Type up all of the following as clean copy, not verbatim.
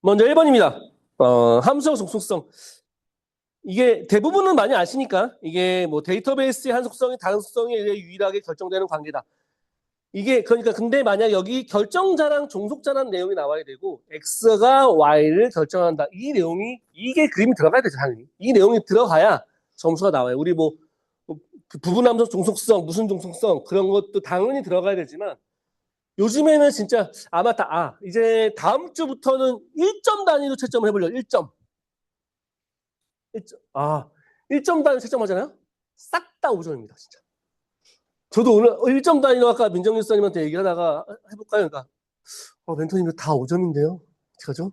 먼저 1번입니다. 함수적 종속성. 이게 대부분은 많이 아시니까 이게 뭐 데이터베이스의 한 속성이 다른 속성에 의해 유일하게 결정되는 관계다. 이게 그러니까 근데 만약 여기 결정자랑 종속자라는 내용이 나와야 되고 x가 y를 결정한다. 이 내용이 이게 그림이 들어가야 되죠, 당연히. 이 내용이 들어가야 점수가 나와요. 우리 뭐 부분함수 종속성, 무슨 종속성 그런 것도 당연히 들어가야 되지만 요즘에는 진짜 아마 이제 다음 주부터는 1점 단위로 채점을 해보려고 1점. 1점, 1점 단위 채점하잖아요? 싹 다 5점입니다, 진짜. 저도 오늘 1점 단위로 아까 민정일 선생님한테 얘기하다가 해볼까요? 그러니까, 멘토님 이거 다 5점인데요? 어떡하죠?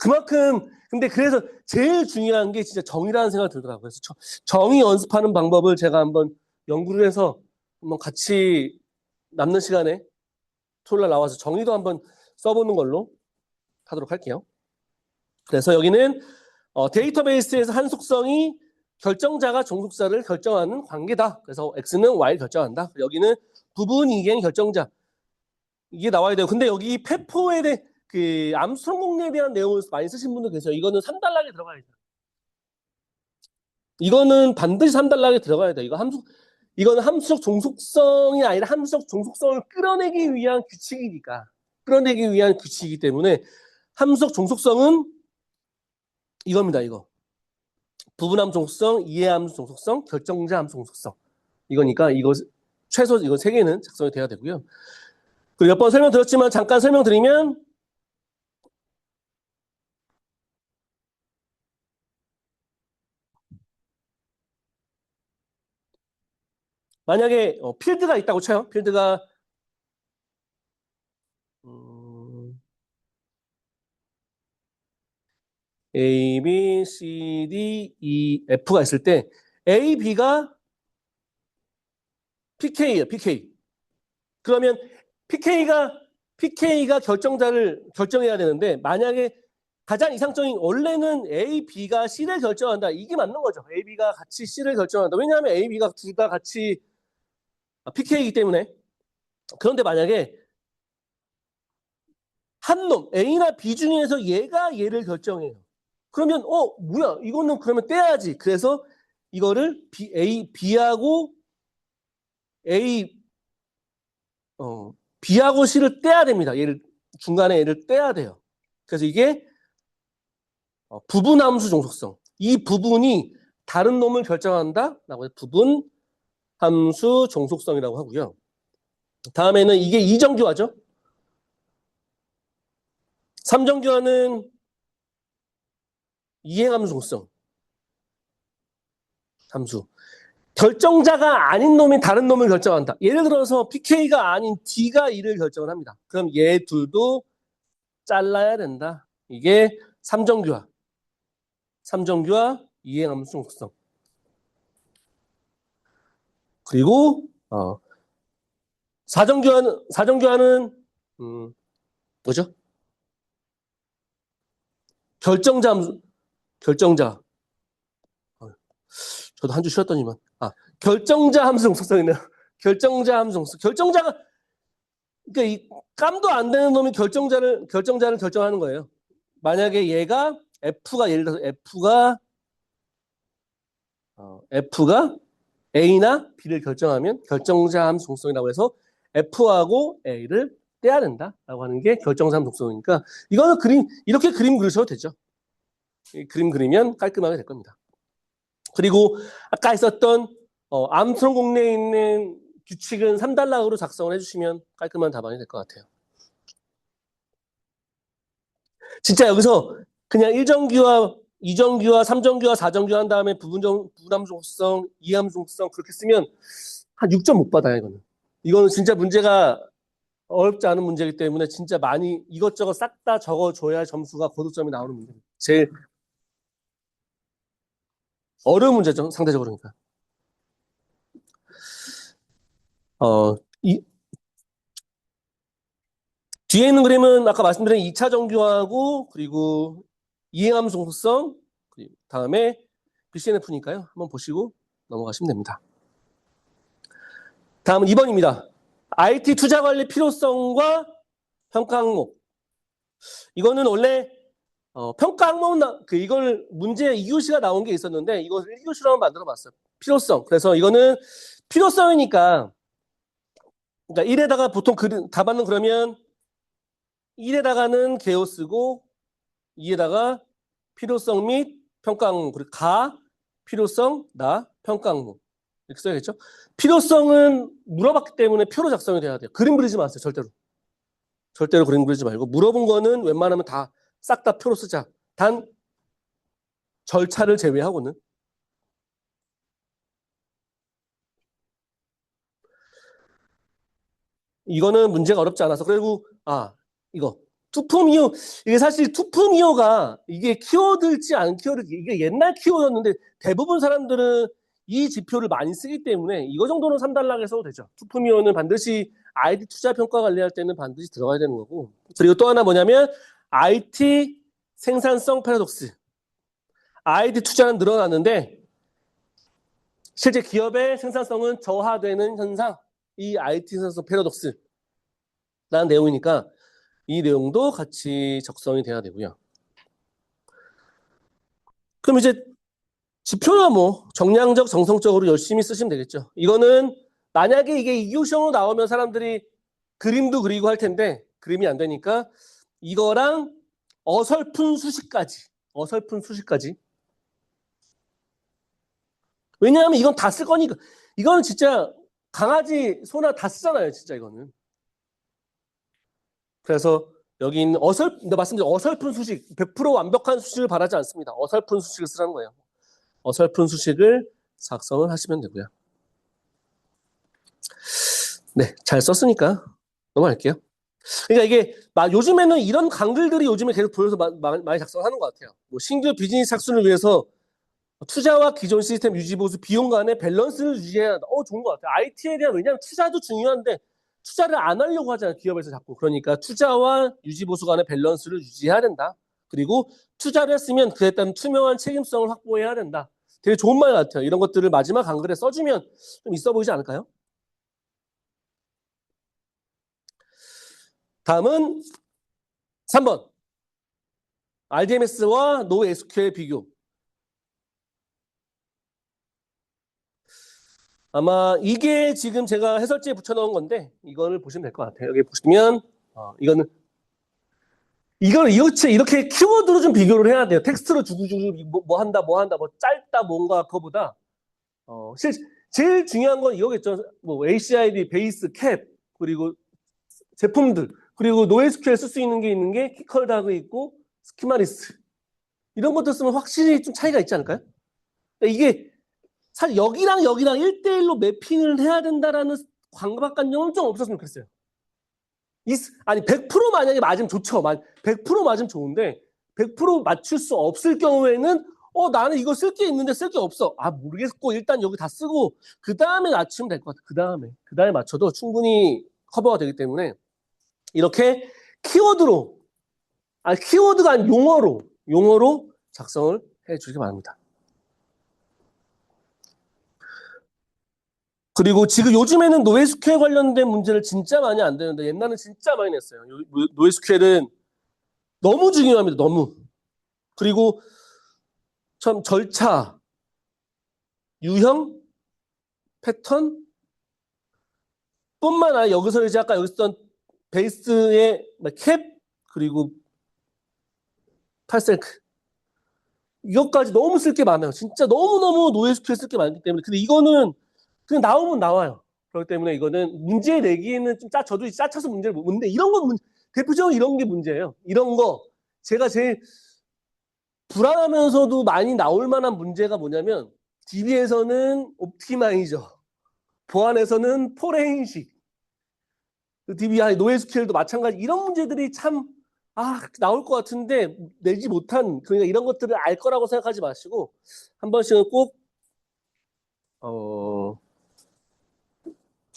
그만큼, 근데 그래서 제일 중요한 게 진짜 정의라는 생각이 들더라고요. 그래서 정의 연습하는 방법을 제가 한번 연구를 해서 한번 같이 남는 시간에 토요일 날 나와서 정의도 한번 써보는 걸로 하도록 할게요. 그래서 여기는 데이터베이스에서 한 속성이 결정자가 종속자를 결정하는 관계다. 그래서 x는 y를 결정한다. 여기는 부분 이행 결정자. 이게 나와야 돼요. 근데 여기 페포에 대해 그 암스트롱 공리에 대한 내용을 많이 쓰신 분도 계세요. 이거는 3단락에 들어가야 돼요. 이거는 반드시 3단락에 들어가야 돼요. 이거는 함수적 종속성이 아니라 함수적 종속성을 끌어내기 위한 규칙이니까. 끌어내기 위한 규칙이기 때문에 함수적 종속성은 이겁니다. 이거. 부분함 종속성, 이해함 종속성, 결정자 함 종속성. 이거니까 최소 이거 3개는 작성이 돼야 되고요. 그리고 몇 번 설명드렸지만 잠깐 설명드리면 만약에 필드가 있다고 쳐요. 필드가 A, B, C, D, E, F가 있을 때 A, B가 PK예요. PK. 그러면 PK가 결정자를 결정해야 되는데 만약에 가장 이상적인 원래는 A, B가 C를 결정한다. 이게 맞는 거죠. A, B가 같이 C를 결정한다. 왜냐하면 A, B가 둘 다 같이 PK이기 때문에. 그런데 만약에 한 놈 A나 B 중에서 얘가 얘를 결정해요. 그러면 뭐야 이거는 그러면 떼야지. 그래서 이거를 B하고 A B하고 C를 떼야 됩니다. 얘를 중간에 얘를 떼야 돼요. 그래서 이게 부분함수 종속성. 이 부분이 다른 놈을 결정한다라고 해서 부분함수 종속성이라고 하고요. 다음에는 이게 이정규화죠. 삼정규화는 이행함수 종속성. 함수. 결정자가 아닌 놈이 다른 놈을 결정한다. 예를 들어서 PK가 아닌 D가 E를 결정을 합니다. 그럼 얘 둘도 잘라야 된다. 이게 삼정규화. 삼정규화 이행함수 종속성. 그리고 사정교환은 뭐죠? 결정자. 저도 한 주 쉬었더니만. 결정자 함수 종속성이네요. 결정자 함수 종속성. 결정자가 그러니까 이 깜도 안 되는 놈이 결정자를 결정하는 거예요. 만약에 얘가 F가 예를 들어서 F가 A나 B를 결정하면 결정자 함수 종속성이라고 해서 F하고 A를 떼야 된다라고 하는 게 결정자 함수 종속성이니까 이거는 이렇게 그림 그리셔도 되죠. 그림 그리면 깔끔하게 될 겁니다. 그리고 아까 있었던 암스트롱 공례에 있는 규칙은 3단락으로 작성을 해주시면 깔끔한 답안이 될 것 같아요. 진짜 여기서 그냥 1정규화, 2정규화, 3정규화, 4정규화 한 다음에 부분함수성, 이함수성 그렇게 쓰면 한 6점 못 받아요. 이거는 진짜 문제가 어렵지 않은 문제이기 때문에 진짜 많이 이것저것 싹 다 적어줘야 점수가 고득점이 나오는 문제입니다. 제일 어려운 문제죠. 상대적으로 그러니까. 뒤에 있는 그림은 아까 말씀드린 2차 정규하고 그리고 이행함수 종속성 그리고 다음에 BCNF니까요. 한번 보시고 넘어가시면 됩니다. 다음은 2번입니다. IT 투자 관리 필요성과 평가 항목. 이거는 원래 평가 항목 이걸 문제 2교시가 나온 게 있었는데 이걸 1교시로 한번 만들어 봤어요. 필요성. 그래서 이거는 필요성이니까 그러니까 1에다가 보통 답안은 그러면 1에다가는 개요 쓰고 2에다가 필요성 및 평가 항목 그리고 필요성, 평가 항목 이렇게 써야겠죠. 필요성은 물어봤기 때문에 표로 작성이 돼야 돼요. 그림 그리지 마세요. 절대로 그림 그리지 말고 물어본 거는 웬만하면 다 싹 다 표로 쓰자. 단 절차를 제외하고는. 이거는 문제가 어렵지 않아서. 그리고 이거 투품이오. 이게 사실 투품이오가 이게 키워드일지 안 키워드일지 이게 옛날 키워드였는데 대부분 사람들은 이 지표를 많이 쓰기 때문에 이거 정도는 3단락에 써도 되죠. 투품이오는 반드시 IT 투자 평가 관리할 때는 반드시 들어가야 되는 거고. 그리고 또 하나 뭐냐면 IT 생산성 패러독스. IT 투자는 늘어났는데 실제 기업의 생산성은 저하되는 현상. 이 IT 생산성 패러독스라는 내용이니까 이 내용도 같이 적성이 돼야 되고요. 그럼 이제 지표나 뭐 정량적, 정성적으로 열심히 쓰시면 되겠죠. 이거는 만약에 이게 2교시형으로 나오면 사람들이 그림도 그리고 할 텐데 그림이 안 되니까 이거랑 어설픈 수식까지. 왜냐하면 이건 다 쓸 거니까. 이거는 진짜 강아지, 소나 다 쓰잖아요. 진짜 이거는. 그래서 여기 있는 말씀드린 어설픈 수식, 100% 완벽한 수식을 바라지 않습니다. 어설픈 수식을 쓰라는 거예요. 어설픈 수식을 작성을 하시면 되고요. 네, 잘 썼으니까 넘어갈게요. 그러니까 이게 요즘에는 이런 강글들이 요즘에 계속 보여서 많이 작성하는 것 같아요. 뭐 신규 비즈니스 착순을 위해서 투자와 기존 시스템 유지 보수 비용 간의 밸런스를 유지해야 한다. 좋은 것 같아요. IT에 대한 왜냐하면 투자도 중요한데 투자를 안 하려고 하잖아요. 기업에서 자꾸. 그러니까 투자와 유지 보수 간의 밸런스를 유지해야 된다. 그리고 투자를 했으면 그에 따른 투명한 책임성을 확보해야 된다. 되게 좋은 말 같아요. 이런 것들을 마지막 한글에 써주면 좀 있어 보이지 않을까요? 다음은 3번. RDMS와 NoSQL 비교. 아마 이게 지금 제가 해설지에 붙여놓은 건데 이거를 보시면 될 것 같아요. 여기 보시면 이걸 이렇게 키워드로 좀 비교를 해야 돼요. 텍스트로 주구주구 뭐 한다 뭐 짧다 뭔가 그거보다 제일 중요한 건 이거겠죠. 뭐 ACID, 베이스, 캡 그리고 제품들 그리고 NoSQL 쓸 수 있는 게 키컬다그 있고 스키마리스 이런 것들 쓰면 확실히 좀 차이가 있지 않을까요? 이게 사실 여기랑 1대1로 매핑을 해야 된다라는 강박관념은 좀 없었으면 좋겠어요. 아니 100% 만약에 맞으면 좋죠. 100% 맞으면 좋은데 100% 맞출 수 없을 경우에는 나는 이거 쓸 게 있는데 쓸 게 없어. 모르겠고 일단 여기 다 쓰고 그 다음에 맞추면 될 것 같아. 그 다음에 맞춰도 충분히 커버가 되기 때문에 이렇게 키워드가 아닌 용어로 작성을 해주시기 바랍니다. 그리고 지금 요즘에는 노에스큐엘 관련된 문제를 진짜 많이 안 되는데 옛날에는 진짜 많이 냈어요. 노에스큐엘은 너무 중요합니다. 너무. 그리고 참 절차, 유형, 패턴 뿐만 아니라 여기서 이제 아까 여기 썼던 베이스의 캡 그리고 팔셀크 이것까지 너무 쓸 게 많아요. 진짜 너무너무 노에스큐엘 쓸 게 많기 때문에 근데 이거는 그냥 나오면 나와요. 그렇기 때문에 이거는 문제 내기에는 좀 저도 짜쳐서 문제를 못 근데 이런 건 대표적으로 이런 게 문제예요. 이런 거 제가 제일 불안하면서도 많이 나올 만한 문제가 뭐냐면 DB에서는 옵티마이저, 보안에서는 포렌식, DBI, 노에스QL도 마찬가지 이런 문제들이 참 나올 것 같은데 내지 못한 그러니까 이런 것들을 알 거라고 생각하지 마시고 한 번씩은 꼭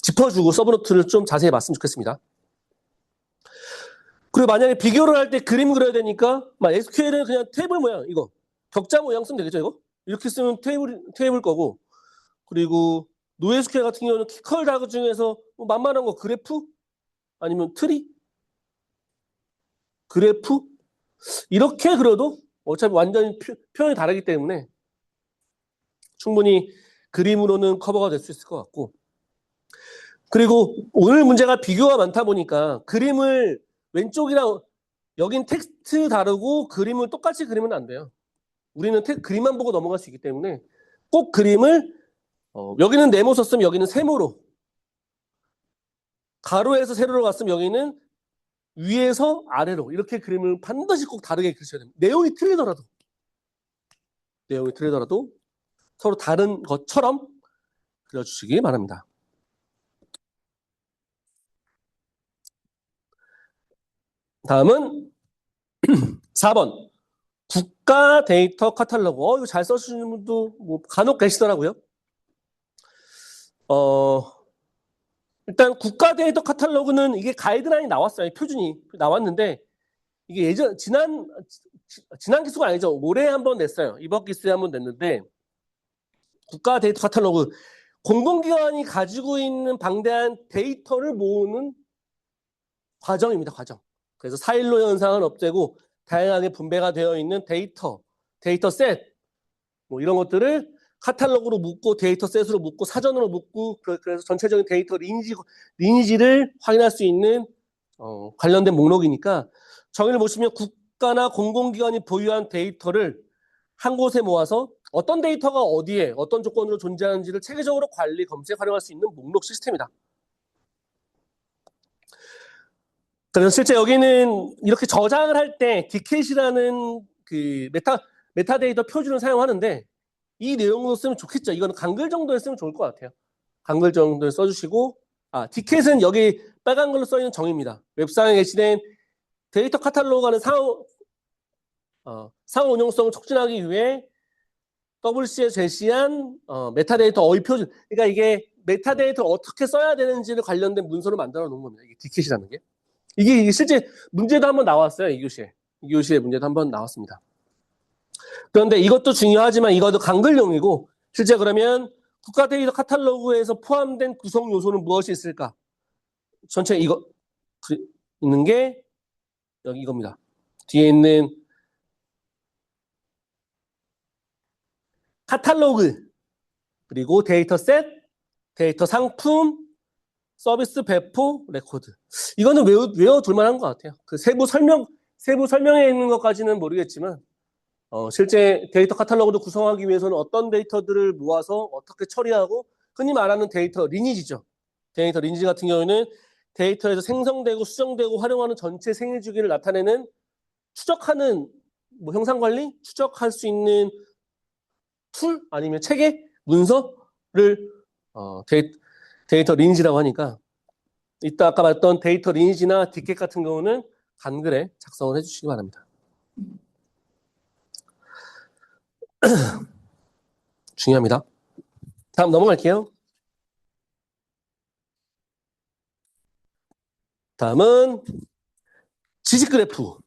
짚어주고 서브노트를 좀 자세히 봤으면 좋겠습니다. 그리고 만약에 비교를 할 때 그림 그려야 되니까 SQL은 그냥 테이블 모양 이거 격자 모양 쓰면 되겠죠 이거? 이렇게 쓰면 테이블 거고 그리고 노에스QL 같은 경우는 키컬 다그 중에서 만만한 거 그래프 아니면 트리 그래프? 이렇게 그려도 어차피 완전히 표현이 다르기 때문에 충분히 그림으로는 커버가 될 수 있을 것 같고, 그리고 오늘 문제가 비교가 많다 보니까 그림을 왼쪽이랑 여긴 텍스트 다르고 그림을 똑같이 그리면 안 돼요. 우리는 그림만 보고 넘어갈 수 있기 때문에 꼭 그림을 여기는 네모 썼으면 여기는 세모로, 가로에서 세로로 갔으면 여기는 위에서 아래로, 이렇게 그림을 반드시 꼭 다르게 그리셔야 됩니다. 내용이 틀리더라도 서로 다른 것처럼 그려주시기 바랍니다. 다음은 4번. 국가 데이터 카탈로그. 이거 잘 써주시는 분도 뭐 간혹 계시더라고요. 일단 국가 데이터 카탈로그는 이게 가이드라인이 나왔어요. 표준이 나왔는데, 이게 지난 기수가 아니죠. 올해 한번 냈어요. 이번 기수에 한번 냈는데, 국가 데이터 카탈로그, 공공기관이 가지고 있는 방대한 데이터를 모으는 과정입니다. 과정. 그래서 사일로 현상은 없애고 다양하게 분배가 되어 있는 데이터 셋, 뭐 이런 것들을 카탈로그로 묶고 데이터 셋으로 묶고 사전으로 묶고, 그래서 전체적인 데이터 리니지를 확인할 수 있는 관련된 목록이니까, 정의를 보시면 국가나 공공기관이 보유한 데이터를 한 곳에 모아서 어떤 데이터가 어디에 어떤 조건으로 존재하는지를 체계적으로 관리, 검색, 활용할 수 있는 목록 시스템이다. 그래서 실제 여기는 이렇게 저장을 할 때 디켓이라는 그 메타데이터 표준을 사용하는데, 이 내용으로 쓰면 좋겠죠. 이거는 강글 정도에 쓰면 좋을 것 같아요. 강글 정도에 써주시고, 디켓은 여기 빨간 걸로 써있는 정의입니다. 웹상에 게시된 데이터 카탈로그라는 상호 운용성을 촉진하기 위해 WC에 제시한 메타데이터 어휘 표준. 그러니까 이게 메타데이터를 어떻게 써야 되는지를 관련된 문서를 만들어 놓은 겁니다. 이게 디켓이라는 게. 이게 실제 문제도 한번 나왔어요. 이 교시에 문제도 한번 나왔습니다. 그런데 이것도 중요하지만 이것도 강글용이고, 실제 그러면 국가 데이터 카탈로그에서 포함된 구성 요소는 무엇이 있을까? 전체 이거 있는 게 여기 이겁니다. 뒤에 있는 카탈로그, 그리고 데이터 셋, 데이터 상품, 서비스 배포, 레코드. 이거는 외워둘 만한 것 같아요. 그 세부 설명에 있는 것까지는 모르겠지만, 실제 데이터 카탈로그를 구성하기 위해서는 어떤 데이터들을 모아서 어떻게 처리하고, 흔히 말하는 데이터 리니지죠. 데이터 리니지 같은 경우에는 데이터에서 생성되고 수정되고 활용하는 전체 생애 주기를 나타내는, 추적하는 뭐 형상 관리, 추적할 수 있는 툴 아니면 체계, 문서를 데이터 리니지라고 하니까, 이따 아까 말했던 데이터 리니지나 디켓 같은 경우는 간글에 작성을 해주시기 바랍니다. 중요합니다. 다음 넘어갈게요. 다음은 지식 그래프.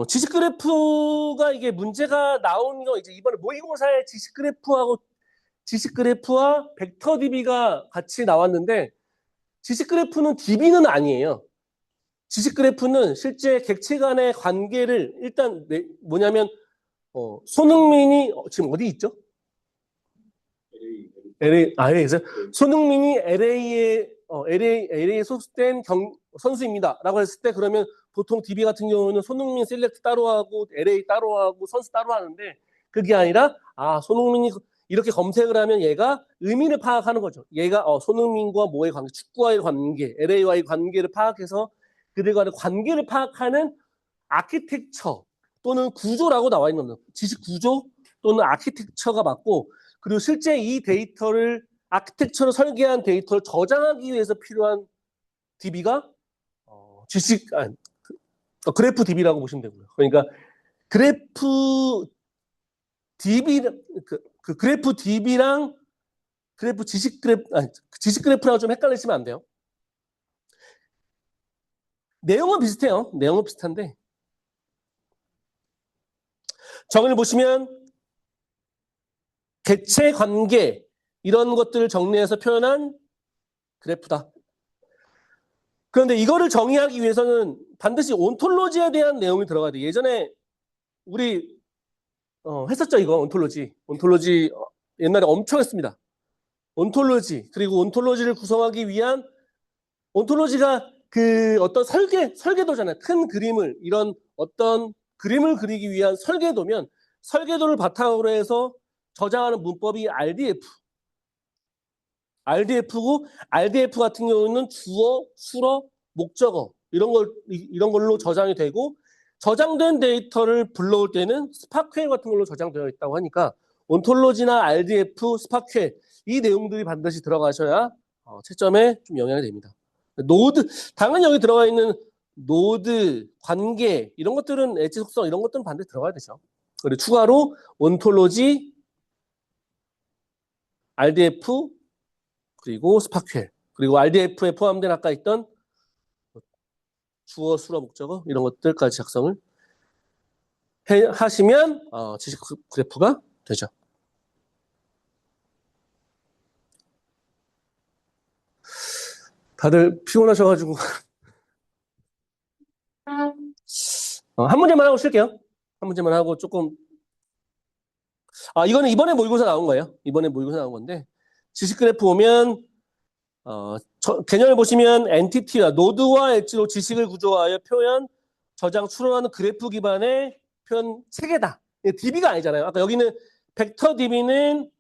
지식 그래프가 이게 문제가 나온 거, 이제 이번에 모의고사에 지식 그래프와 벡터 DB가 같이 나왔는데, 지식 그래프는 DB는 아니에요. 지식 그래프는 실제 객체 간의 관계를 일단 뭐냐면, 손흥민이 지금 어디 있죠? LA에서 손흥민이 LA에 소속된 선수입니다라고 했을 때, 그러면 보통 DB 같은 경우는 손흥민 셀렉트 따로 하고 LA 따로 하고 선수 따로 하는데, 그게 아니라 손흥민이 이렇게 검색을 하면 얘가 의미를 파악하는 거죠. 얘가 손흥민과 뭐의 관계, 축구와의 관계, LA와의 관계를 파악해서 그들과의 관계를 파악하는 아키텍처 또는 구조라고 나와 있는 겁니다. 지식 구조 또는 아키텍처가 맞고, 그리고 실제 이 데이터를 아키텍처로 설계한 데이터를 저장하기 위해서 필요한 DB가 그래프 DB라고 보시면 되고요. 그러니까 그래프 DB 그래프 DB랑 지식 그래프랑 좀 헷갈리시면 안 돼요. 내용은 비슷해요. 내용은 비슷한데, 정의를 보시면 객체 관계 이런 것들을 정리해서 표현한 그래프다. 그런데 이거를 정의하기 위해서는 반드시 온톨로지에 대한 내용이 들어가야 돼. 예전에 우리 했었죠, 이거 온톨로지. 온톨로지 옛날에 엄청 했습니다. 온톨로지 그리고 온톨로지를 구성하기 위한 온톨로지가 그 어떤 설계도잖아요. 큰 그림을 이런 어떤 그림을 그리기 위한 설계도면 설계도를 바탕으로 해서 저장하는 문법이 RDF고 RDF 같은 경우는 주어, 수어, 목적어 이런 걸로 저장이 되고 저장된 데이터를 불러올 때는 스파크웰 같은 걸로 저장되어 있다고 하니까 온톨로지나 RDF, 스파크웰 이 내용들이 반드시 들어가셔야 채점에 좀 영향이 됩니다. 노드 당연히 여기 들어가 있는 노드, 관계 이런 것들은 엣지 속성 이런 것들은 반드시 들어가야 되죠. 그리고 추가로 온톨로지, RDF 그리고 스파크웰 그리고 RDF에 포함된 아까 있던 주어, 수어, 목적어 이런 것들까지 작성을 하시면 지식 그래프가 되죠. 다들 피곤하셔가지고 한 문제만 하고 쉴게요. 한 문제만 하고 조금 이거는 이번에 모의고사 나온 거예요. 이번에 모의고사 나온 건데 지식 그래프 보면 개념을 보시면 엔티티와 노드와 엣지로 지식을 구조하여 표현, 저장, 추론하는 그래프 기반의 표현 체계다. DB가 아니잖아요. 아까 여기는 벡터 DB는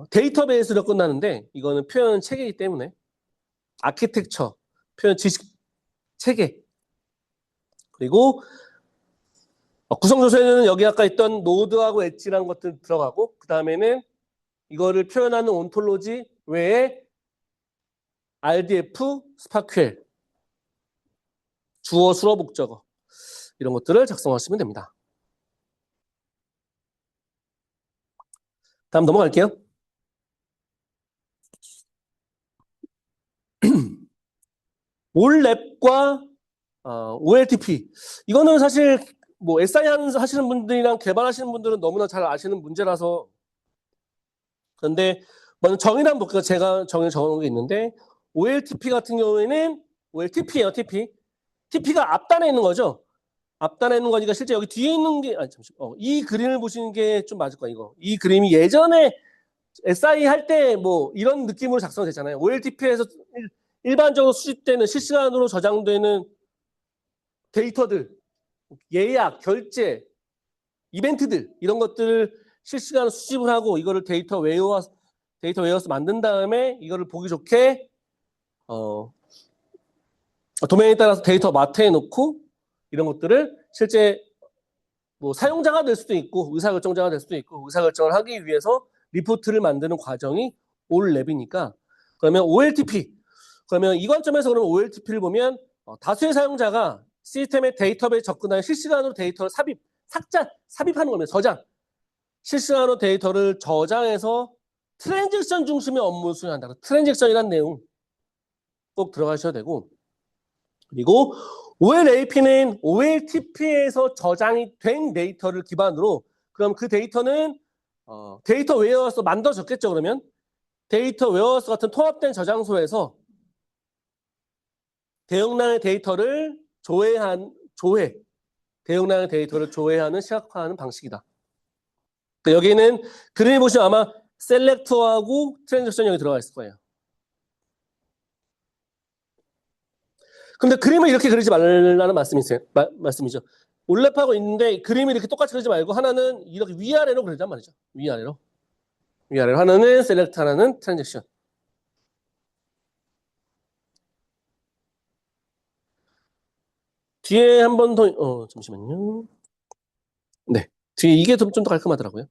데이터베이스로 끝나는데 이거는 표현 체계이기 때문에 아키텍처, 표현 지식 체계 그리고 구성 조서에는 여기 아까 있던 노드하고 엣지라는 것들 들어가고 그 다음에는 이거를 표현하는 온톨로지 외에 RDF, 스파크웰, 주어, 수어, 목적어 이런 것들을 작성하시면 됩니다. 다음 넘어갈게요. 올랩과 OLTP 이거는 사실 뭐 SI 하시는 분들이랑 개발하시는 분들은 너무나 잘 아시는 문제라서 그런데 먼저 정의를 한번 볼게요. 제가 정의를 적어놓은 게 있는데 OLTP 같은 경우에는 OLTP예요. TP가 앞단에 있는 거죠. 앞단에 있는 거니까 실제 여기 뒤에 있는 게 이 그림을 보시는 게 좀 맞을 거예요. 이 그림이 예전에 SI 할 때 뭐 이런 느낌으로 작성됐잖아요. OLTP에서 일반적으로 수집되는 실시간으로 저장되는 데이터들, 예약, 결제, 이벤트들 이런 것들을 실시간으로 수집을 하고 이거를 데이터 웨어하우스 만든 다음에 이거를 보기 좋게 도메인에 따라서 데이터 마트에 놓고 이런 것들을 실제 뭐 사용자가 될 수도 있고 의사결정자가 될 수도 있고 의사결정을 하기 위해서 리포트를 만드는 과정이 올랩이니까 그러면 OLTP 그러면 이 관점에서 그러면 OLTP를 보면 다수의 사용자가 시스템의 데이터베이스 접근하여 실시간으로 데이터를 삽입하는 겁니다. 저장. 실시간으로 데이터를 저장해서 트랜잭션 중심의 업무를 수행한다. 트랜잭션이라는 내용 꼭 들어가셔야 되고 그리고 OLAP는 OLTP에서 저장이 된 데이터를 기반으로 그럼 그 데이터는 데이터 웨어하우스 만들어졌겠죠. 그러면 데이터 웨어하우스 같은 통합된 저장소에서 대용량의 데이터를 대용량의 데이터를 조회하는 시각화하는 방식이다. 그러니까 여기는 그림을 보시면 아마 셀렉터하고 트랜잭션 여기 들어가 있을 거예요. 근데 그림을 이렇게 그리지 말라는 말씀이죠. 올랩하고 있는데 그림을 이렇게 똑같이 그리지 말고 하나는 이렇게 위아래로 그리란 말이죠. 위아래로. 하나는 셀렉트, 하나는 트랜잭션. 뒤에 한 번 더, 잠시만요. 네. 뒤에 이게 좀 더 깔끔하더라고요.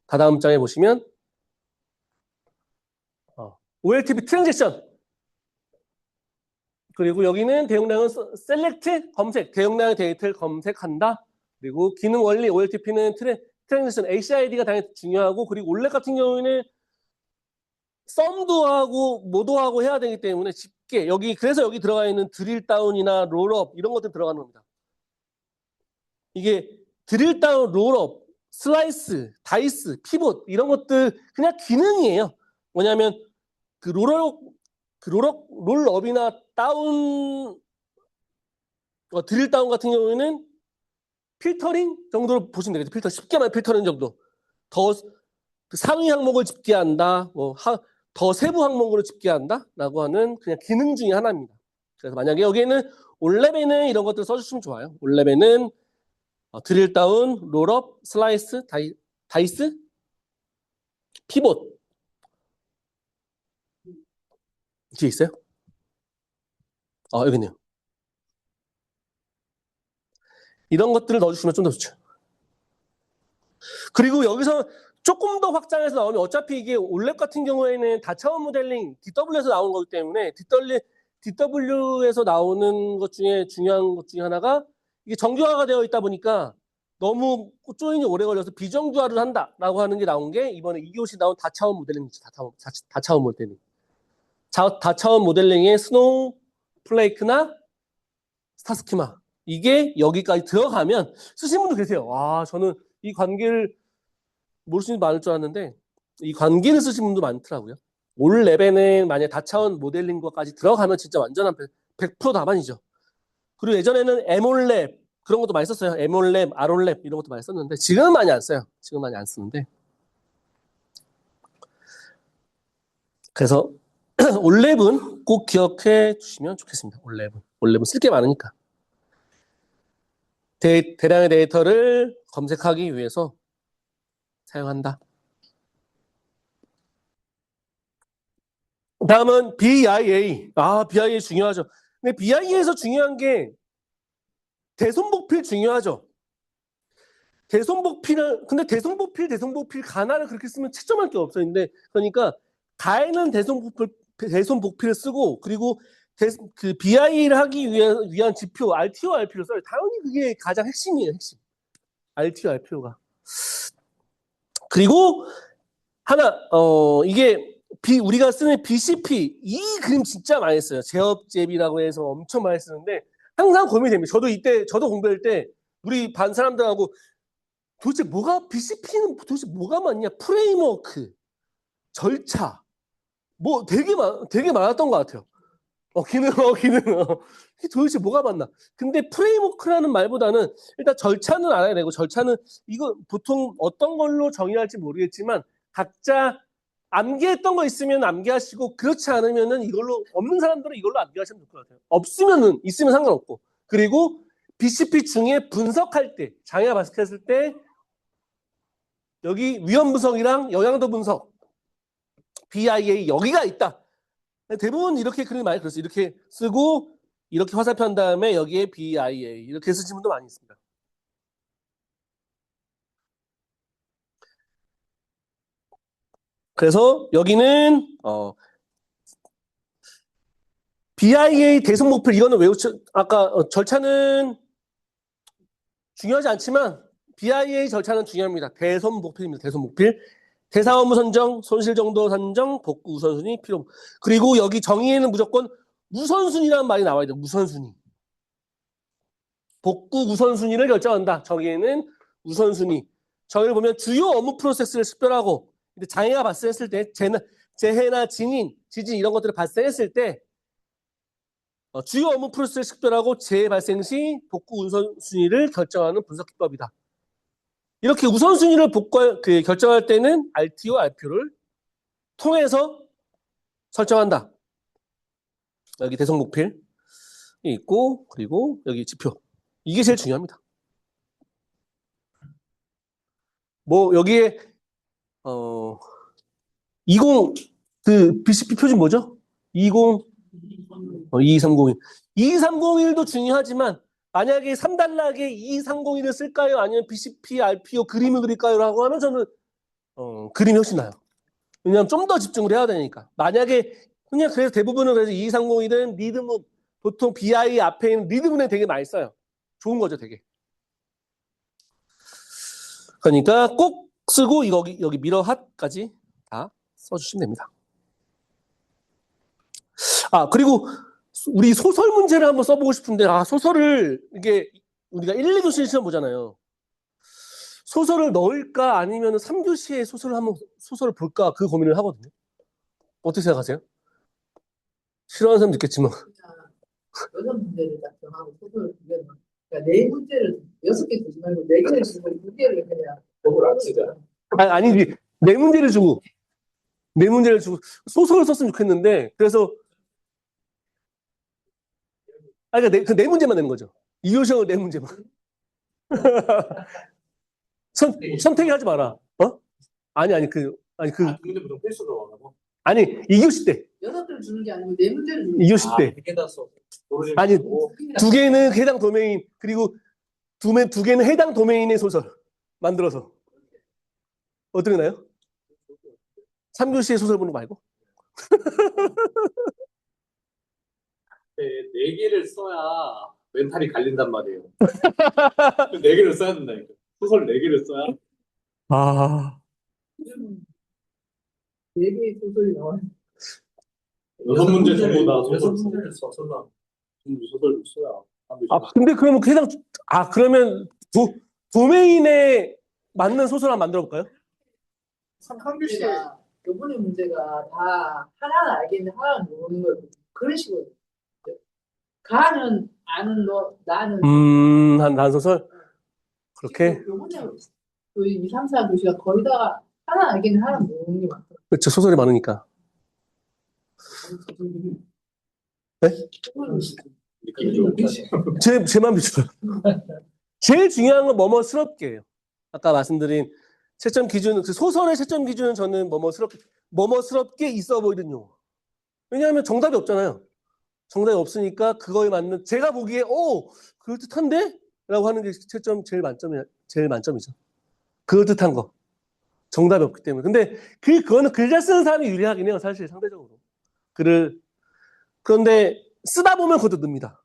다다음 장에 보시면, OLTP 트랜잭션. 그리고 여기는 대용량은 셀렉트 검색, 대용량의 데이터를 검색한다. 그리고 기능 원리 OLTP는 트랜잭션 HID가 당연히 중요하고 그리고 올랩 같은 경우에는 썸도 하고 모도 하고 해야 되기 때문에 집계 그래서 여기 들어가 있는 드릴 다운이나 롤업 이런 것들 들어가는 겁니다. 이게 드릴 다운, 롤업, 슬라이스, 다이스, 피봇 이런 것들 그냥 기능이에요. 뭐냐면 그 롤업이나 다운 드릴 다운 같은 경우에는 필터링 정도로 보시면 되겠죠. 필터 쉽게 말해 필터링 정도. 더 상위 항목을 집계한다. 더 세부 항목으로 집계한다라고 하는 그냥 기능 중에 하나입니다. 그래서 만약에 여기에는 올레벤은 이런 것들 써주시면 좋아요. 올레벤은 드릴 다운, 롤업, 슬라이스, 다이스, 피봇 뒤에 있어요? 여기 있네요. 이런 것들을 넣어주시면 좀 더 좋죠. 그리고 여기서 조금 더 확장해서 나오면 어차피 이게 올랩 같은 경우에는 다차원 모델링 DW에서 나온 거기 때문에 DW에서 나오는 것 중에 중요한 것 중에 하나가 이게 정규화가 되어 있다 보니까 너무 조인이 오래 걸려서 비정규화를 한다라고 하는 게 나온 게 이번에 2교시 나온 다차원 모델링이죠. 다차원 모델링. 다차원 모델링의 스노우 플레이크나 스타스키마 이게 여기까지 들어가면 쓰신 분도 계세요. 저는 이 관계를 모르시는 분도 많을 줄 알았는데 이 관계를 쓰신 분도 많더라고요. 올 레벨은 만약 다차원 모델링과까지 들어가면 진짜 완전한 100% 답안이죠. 그리고 예전에는 에몰랩 그런 것도 많이 썼어요. 에몰랩, 아롤랩 이런 것도 많이 썼는데 지금은 많이 안 써요. 지금 많이 안 쓰는데 그래서 올랩은 꼭 기억해 주시면 좋겠습니다. 올랩은 쓸 게 많으니까 대량의 데이터를 검색하기 위해서 사용한다. 다음은 BIA. BIA 중요하죠. 근데 BIA에서 중요한 게 대손복필 중요하죠. 근데 대손복필 가나를 그렇게 쓰면 채점할 게 없어요. 근데 그러니까 가에는 대손복필을 쓰고 그리고 그 BIA를 하기 위한 지표 RTO, RP를 써요. 당연히 그게 가장 핵심이에요. 핵심. RTO, RPO가. 그리고 하나 이게 우리가 쓰는 BCP 이 그림 진짜 많이 써요. 제업제비라고 해서 엄청 많이 쓰는데 항상 고민이 됩니다. 저도 공부할 때 우리 반 사람들하고 도대체 BCP는 도대체 뭐가 맞냐? 프레임워크, 절차 뭐 되게 많았던 것 같아요. 기능. 도대체 뭐가 맞나? 근데 프레임워크라는 말보다는 일단 절차는 알아야 되고 절차는 이거 보통 어떤 걸로 정의할지 모르겠지만 각자 암기했던 거 있으면 암기하시고 그렇지 않으면은 이걸로 없는 사람들은 이걸로 암기하시면 될 것 같아요. 있으면 상관없고 그리고 BCP 중에 분석할 때 장애가 발생했을 때 여기 위험 분석이랑 영향도 분석 BIA 여기가 있다. 대부분 이렇게 그림 많이 그렸어요. 이렇게 쓰고 이렇게 화살표 한 다음에 여기에 BIA 이렇게 쓰시는 분도 많이 있습니다. 그래서 여기는 BIA 대손목필 이거는 아까 절차는 중요하지 않지만 BIA 절차는 중요합니다. 대손목필입니다. 대손목필. 대사업무 선정, 손실정도 산정, 복구 우선순위 필요. 그리고 여기 정의에는 무조건 우선순위라는 말이 나와야 돼요. 우선순위. 복구 우선순위를 결정한다. 정의에는 우선순위. 정의를 보면 주요 업무 프로세스를 식별하고 장애가 발생했을 때 재해나 지진 이런 것들을 발생했을 때 주요 업무 프로세스를 식별하고 재해 발생 시 복구 우선순위를 결정하는 분석 기법이다. 이렇게 우선순위를 결정할 때는 RTO, RPO를 통해서 설정한다. 여기 대성목필이 있고 그리고 여기 지표. 이게 제일 중요합니다. 여기에 20 BCP 표준 뭐죠? 2230. 2231도 중요하지만 만약에 3단락에 2230을 쓸까요? 아니면 BCP, RPO 그림을 그릴까요? 라고 하면 저는 그림이 훨씬 나아요. 왜냐하면 좀 더 집중을 해야 되니까. 만약에 그래서 대부분은 그래서 2230이든 리드문 보통 BI 앞에 있는 리드문에 되게 많이 써요. 좋은 거죠, 되게. 그러니까 꼭 쓰고 여기 미러 핫까지 다 써주시면 됩니다. 그리고 우리 소설 문제를 한번 써보고 싶은데 소설을 이게 우리가 1, 2교시 시험 보잖아요. 소설을 넣을까 아니면 3교시에 소설을 볼까 그 고민을 하거든요. 어떻게 생각하세요? 싫어하는 사람도 있겠지만 여섯 문제를 딱 정하고 소설을 두 개는 그러니까 네 문제를 6개 주지 말고 4개를 주고 2개를 그냥 법을 안 쓰자. 아니지. 네 문제를 주고 네 문제를 주고 소설을 썼으면 좋겠는데 그래서 그러니까 네 문제만 내는 거죠. 이효정을 네 문제만. 선택이 하지 마라. 어? 아니 근데 무슨 필수로 하고? 아니 2교시 때 6개를 주는 게 아니고 4문제를 주는 2교시 때 이렇게 써. 아니 두 개는 해당 도메인 그리고 두 개는 해당 도메인의 소설 만들어서 어떻게 나요? 3교시의 소설 보는 거 말고? 네 개를 써야 멘탈이 갈린단 말이에요. 네 개를 써야 된다니까. 소설 네 개를 써야. 아 4개의 소설이 나와요. 6문제 전부 다 소설을 써서 소설을 써야. 근데 그러면 해당 그러면 도메인에 맞는 소설 한번 만들어 볼까요? 그러니까 요번에 문제가 다 하나는 알겠는데 하나는 모르는 거예요. 그런 식으로. 가는 아는 너, 나는 한 소설 그렇게 요번에 그 2, 3, 4교시가 거의 다 하나 알겠는데 하나는 모르는 게 많더라고요. 그렇죠. 소설이 많으니까. 네? 제 마음이 좋아요. 제일 중요한 건 뭐뭐스럽게예요. 아까 말씀드린 채점 기준, 그 소설의 채점 기준은 저는 뭐뭐스럽게 있어 보이는 용어. 왜냐하면 정답이 없잖아요. 정답이 없으니까 그거에 맞는 제가 보기에 그럴듯한데? 라고 하는 게 채점 제일 만점이죠. 그럴듯한 거. 정답이 없기 때문에. 근데 그거는 글 잘 쓰는 사람이 유리하긴 해요. 사실 상대적으로. 그런데 쓰다 보면 그것도 늡니다.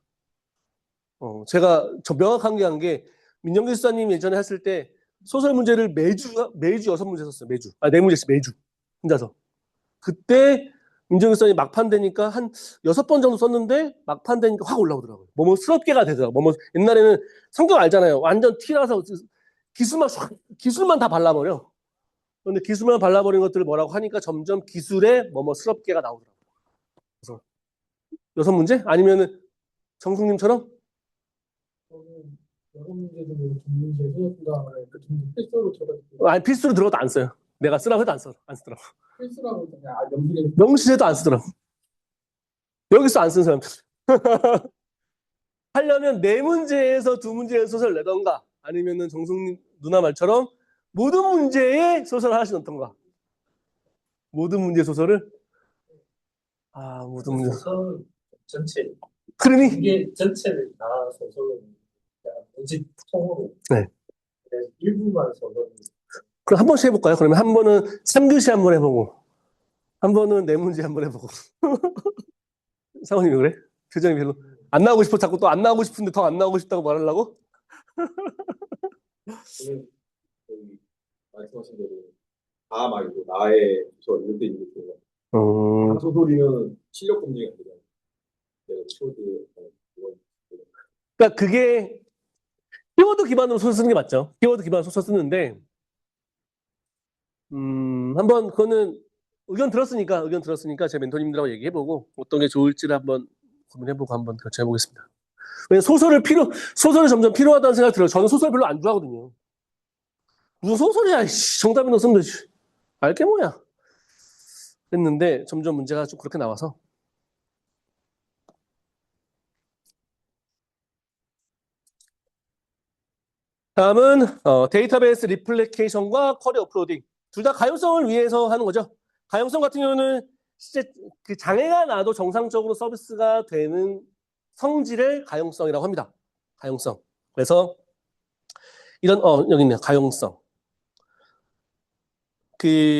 제가 명확한 게 한 게 민정기 수사님이 예전에 했을 때 소설 문제를 매주 6문제 썼어요. 매주. 4문제씩 매주. 혼자서. 그때 민정기 수사님 막판 되니까 한 6번 정도 썼는데 막판 되니까 확 올라오더라고요. 뭐뭐스럽게가 되더라고요. 옛날에는 성격 알잖아요. 완전 티라서 기술만 다 발라버려. 그런데 기술만 발라버린 것들을 뭐라고 하니까 점점 기술에 뭐뭐스럽게가 나오더라고요. 그래서 6문제? 아니면은 정숙님처럼? 여러 문제도 두 문제도 그다음에 그 필수로 들어가지고 아니 필수로 들어도 안 써요. 내가 쓰라고 해도 안 쓰더라고. 필수라고 그냥 명시해도 안 쓰더라고. 여기서 안 쓴 사람들. 하려면 4문제에서 2문제의 소설 내던가 아니면은 정숙 누나 말처럼 모든 문제에 소설 하나씩 넣던가. 모든 문제 소설을 모든 문제 소설 전체. 흐름이 이게 전체를 다 소설로 문제 통으로. 네. 일부만 소설. 그럼 한 번씩 해볼까요? 그러면 한 번은 3교시 한 번 해보고 한 번은 4문제 한 번 해보고. 상훈이 왜 그래? 표정이 별로 안 나오고 싶어. 자꾸 또 안 나오고 싶은데 더 안 나오고 싶다고 말하려고? 말씀하신 대로 다 말고 나의 소설 이럴 때 이렇게 소설이는 실력 검증이 안 되잖아요. 내가 키워드 그러니까 그게 키워드 기반으로 소설 쓰는 게 맞죠. 키워드 기반으로 소설 쓰는데 한번 그거는 의견 들었으니까 제 멘토님들하고 얘기해보고 어떤 게 좋을지를 한번 고민해보고 한번 결정해보겠습니다. 왜냐면 소설이 점점 필요하다는 생각이 들어요. 저는 소설 별로 안 좋아하거든요. 무슨 소설이야, 정답이 넣으면 되지. 알게 뭐야. 했는데 점점 문제가 좀 그렇게 나와서. 다음은 데이터베이스 리플리케이션과 쿼리 어프로딩. 둘 다 가용성을 위해서 하는 거죠. 가용성 같은 경우는 실제 그 장애가 나도 정상적으로 서비스가 되는 성질을 가용성이라고 합니다. 가용성. 그래서 이런 여기 있네요. 가용성.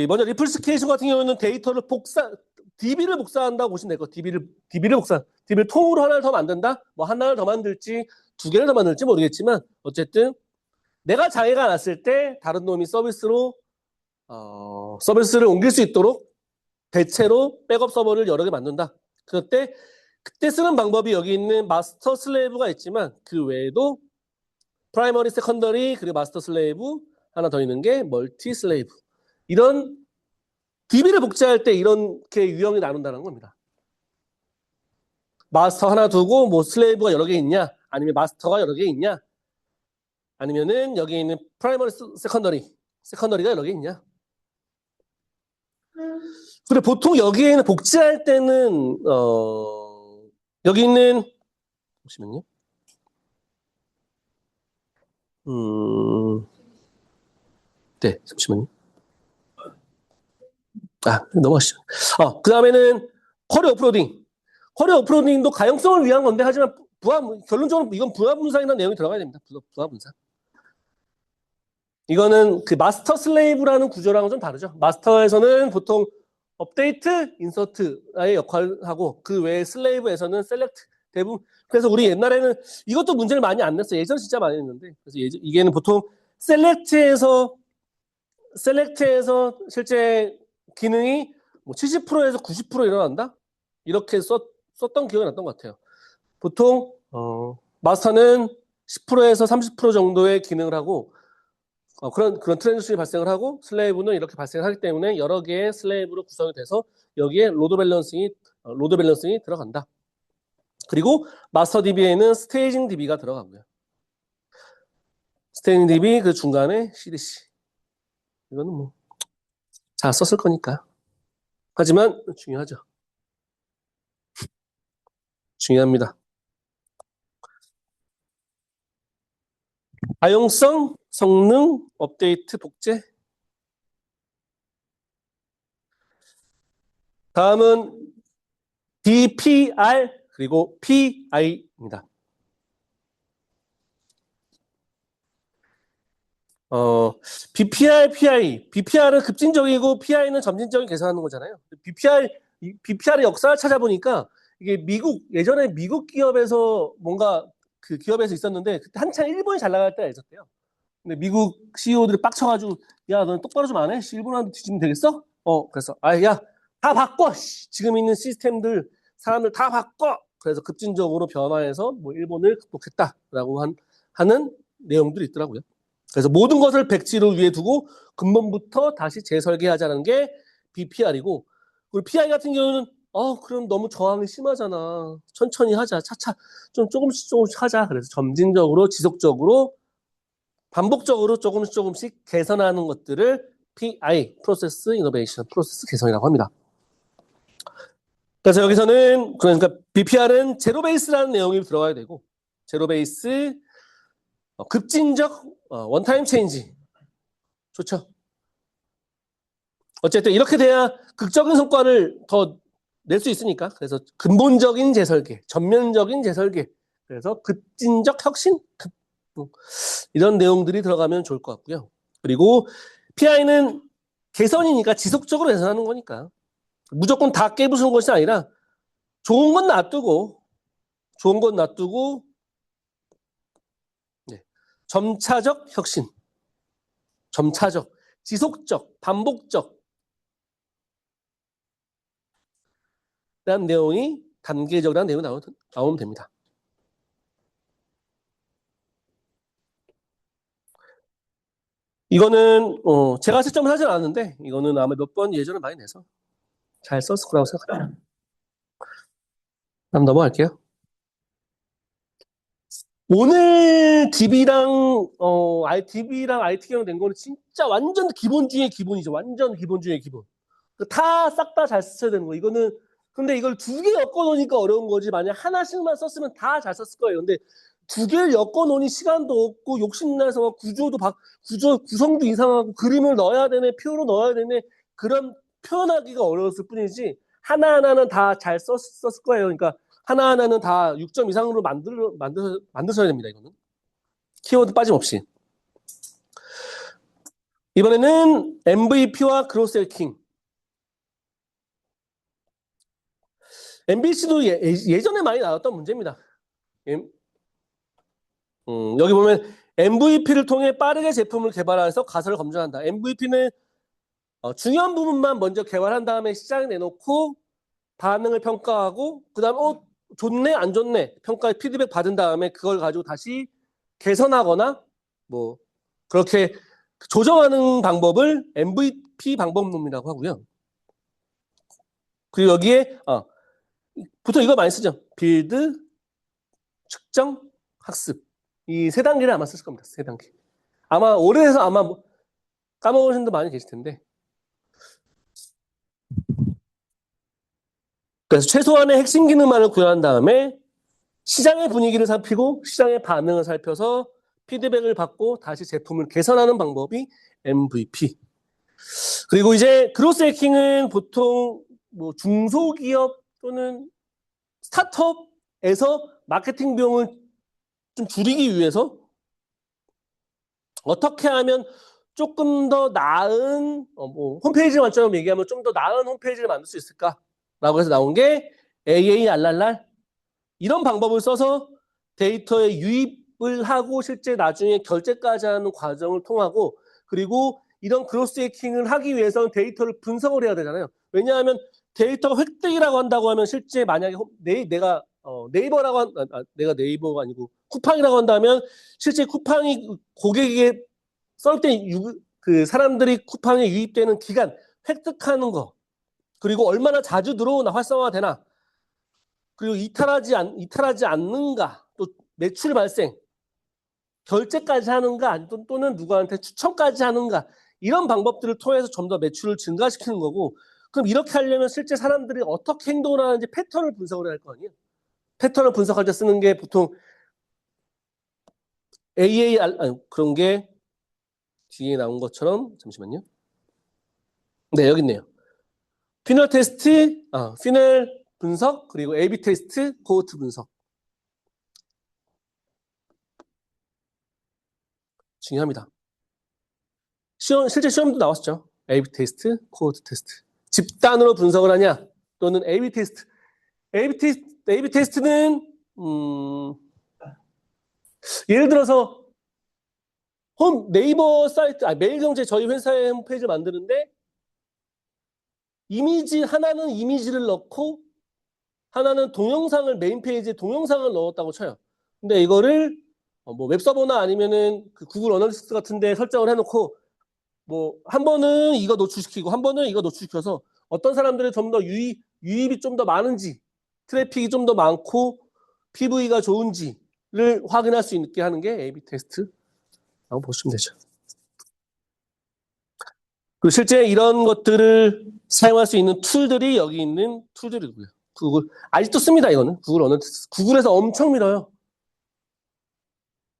먼저 리플리케이션 같은 경우는 데이터를 DB를 복사한다고 보시면 될 거예요. DB를 통으로 하나를 더 만든다? 뭐 하나를 더 만들지, 2개를 더 만들지 모르겠지만 어쨌든 내가 장애가 났을 때 다른 놈이 서비스를 옮길 수 있도록 대체로 백업 서버를 여러 개 만든다. 그때 쓰는 방법이 여기 있는 마스터 슬레이브가 있지만 그 외에도 프라이머리, 세컨더리, 그리고 마스터 슬레이브 하나 더 있는 게 멀티 슬레이브. 이런 DB를 복제할 때 이렇게 유형이 나눈다는 겁니다. 마스터 하나 두고 뭐 슬레이브가 여러 개 있냐? 아니면 마스터가 여러 개 있냐? 아니면은 여기 있는 프라이머리, 세컨더리가 여러 개 있냐? 근데 보통 여기에는 복제할 때는 여기 있는 잠시만요. 네, 잠시만요. 넘어가시죠. 그 다음에는 쿼리 오프로딩. 쿼리 오프로딩도 가용성을 위한 건데, 하지만 결론적으로 이건 부하 분산이라는 내용이 들어가야 됩니다. 부하 분산. 이거는 그 마스터 슬레이브라는 구조랑은 좀 다르죠. 마스터에서는 보통 업데이트, 인서트의 역할을 하고, 그 외에 슬레이브에서는 셀렉트, 대부분. 그래서 우리 옛날에는 이것도 문제를 많이 안 냈어요. 예전 진짜 많이 냈는데. 그래서 이게는 보통 셀렉트에서 실제 기능이 뭐 70%에서 90% 일어난다? 이렇게 썼던 기억이 났던 것 같아요. 보통 마스터는 10%에서 30% 정도의 기능을 하고 그런 트랜지션이 발생을 하고 슬레이브는 이렇게 발생을 하기 때문에 여러 개의 슬레이브로 구성이 돼서 여기에 로드 밸런싱이 들어간다. 그리고 마스터 DB에는 스테이징 DB가 들어가고요. 스테이징 DB 그 중간에 CDC. 이거는 뭐 잘 썼을 거니까. 하지만 중요하죠. 중요합니다. 가용성, 성능, 업데이트, 복제. 다음은 DPR 그리고 PI입니다. BPR, PI. BPR은 급진적이고 PI는 점진적인 계산하는 거잖아요. BPR의 역사를 찾아보니까 이게 예전에 미국 기업에서 뭔가 그 기업에서 있었는데 그때 한창 일본이 잘 나갈 때가 있었대요. 근데 미국 CEO들이 빡쳐가지고 야, 넌 똑바로 좀 안 해? 일본한테 뒤지면 되겠어? 그래서 야, 다 바꿔! 지금 있는 시스템들 사람들 다 바꿔! 그래서 급진적으로 변화해서 뭐 일본을 극복했다라고 하는 내용들이 있더라고요. 그래서 모든 것을 백지로 위에 두고 근본부터 다시 재설계하자는 게 BPR이고, 그리고 PI 같은 경우는 그럼 너무 저항이 심하잖아. 천천히 하자. 차차 조금씩 하자. 그래서 점진적으로 지속적으로 반복적으로 조금씩 개선하는 것들을 PI, 프로세스 이노베이션, 프로세스 개선이라고 합니다. 그래서 여기서는 그러니까 BPR은 제로 베이스라는 내용이 들어가야 되고, 제로 베이스 급진적 원타임 체인지 좋죠. 어쨌든 이렇게 돼야 극적인 성과를 더 낼 수 있으니까. 그래서 근본적인 재설계, 전면적인 재설계, 그래서 급진적 혁신, 이런 내용들이 들어가면 좋을 것 같고요. 그리고 PI는 개선이니까 지속적으로 개선하는 거니까 무조건 다 깨부수는 것이 아니라 좋은 건 놔두고 점차적 혁신, 점차적, 지속적, 반복적 라는 내용이 단계적이라는 내용이 나오면 됩니다. 이거는 제가 채점을 하진 않았는데 이거는 아마 몇 번 예전에 많이 내서 잘 썼을 거라고 생각합니다. 다음 넘어갈게요. 오늘 DB랑 IT 경영 낸 거는 진짜 완전 기본 중에 기본이죠. 완전 기본 중에 기본. 다 싹 다 잘 써야 되는 거. 이거는 근데 이걸 두 개 엮어 놓으니까 어려운 거지. 만약 하나씩만 썼으면 다 잘 썼을 거예요. 근데 두 개를 엮어 놓으니 시간도 없고 욕심나서 구성도 이상하고 그림을 넣어야 되네, 표로 넣어야 되네. 그런 표현하기가 어려웠을 뿐이지 하나하나는 다 잘 썼을 거예요. 그러니까 하나하나는 다 6점 이상으로 만드셔야 됩니다. 이거는 키워드 빠짐없이. 이번에는 MVP와 그로스 해킹. MVC도 예전에 많이 나왔던 문제입니다. 여기 보면 MVP를 통해 빠르게 제품을 개발해서 가설을 검증한다. MVP는 중요한 부분만 먼저 개발한 다음에 시장에 내놓고 반응을 평가하고 그 다음에 좋네 안 좋네 평가 피드백 받은 다음에 그걸 가지고 다시 개선하거나 뭐 그렇게 조정하는 방법을 MVP 방법론이라고 하고요. 그리고 여기에 보통 이거 많이 쓰죠. 빌드, 측정, 학습. 이 세 단계를 아마 쓸 겁니다. 세 단계. 아마 오래돼서 아마 까먹으신 분도 많이 계실 텐데. 그래서 최소한의 핵심 기능만을 구현한 다음에 시장의 분위기를 살피고 시장의 반응을 살펴서 피드백을 받고 다시 제품을 개선하는 방법이 MVP. 그리고 이제 그로스 해킹은 보통 뭐 중소기업 또는 스타트업에서 마케팅 비용을 좀 줄이기 위해서 어떻게 하면 조금 더 나은 뭐 홈페이지 관점으로 얘기하면 좀 더 나은 홈페이지를 만들 수 있을까라고 해서 나온 게 AARRR 이런 방법을 써서 데이터에 유입을 하고 실제 나중에 결제까지 하는 과정을 통하고 그리고 이런 크로스 해킹을 하기 위해서는 데이터를 분석을 해야 되잖아요. 왜냐하면 데이터가 획득이라고 한다고 하면 실제 만약에 내가 네이버라고 내가 네이버가 아니고 쿠팡이라고 한다면 실제 쿠팡이 고객에게 썰 때 그 사람들이 쿠팡에 유입되는 기간 획득하는 거 그리고 얼마나 자주 들어오나 활성화되나 그리고 이탈하지 않는가 또 매출 발생 결제까지 하는가 또는 누구한테 추천까지 하는가 이런 방법들을 통해서 좀 더 매출을 증가시키는 거고 그럼 이렇게 하려면 실제 사람들이 어떻게 행동을 하는지 패턴을 분석을 할 거 아니에요. 패턴을 분석할 때 쓰는 게 보통 그런 게 뒤에 나온 것처럼 잠시만요. 네, 여기 있네요. 피널 테스트, 피널 분석, 그리고 A/B 테스트, 코호트 분석. 중요합니다. 실제 시험도 나왔죠. A/B 테스트, 코호트 테스트. 집단으로 분석을 하냐, 또는 A/B 테스트. A/B 테스트는 예를 들어서 네이버 사이트, 매일경제 저희 회사의 홈페이지를 만드는데 하나는 이미지를 넣고 하나는 동영상을 메인 페이지에 동영상을 넣었다고 쳐요. 근데 이거를 뭐 웹서버나 아니면은 그 구글 어널리스트 같은 데 설정을 해놓고 뭐 한 번은 이거 노출시키고 한 번은 이거 노출시켜서 어떤 사람들이 좀 더 유입이 좀 더 많은지 트래픽이 좀 더 많고 PV가 좋은지를 확인할 수 있게 하는 게 A/B 테스트라고 보시면 되죠. 그리고 실제 이런 것들을 사용할 수 있는 툴들이 여기 있는 툴들이고요. 구글 아직도 씁니다. 이거는 구글 어널리스트. 구글에서 엄청 밀어요.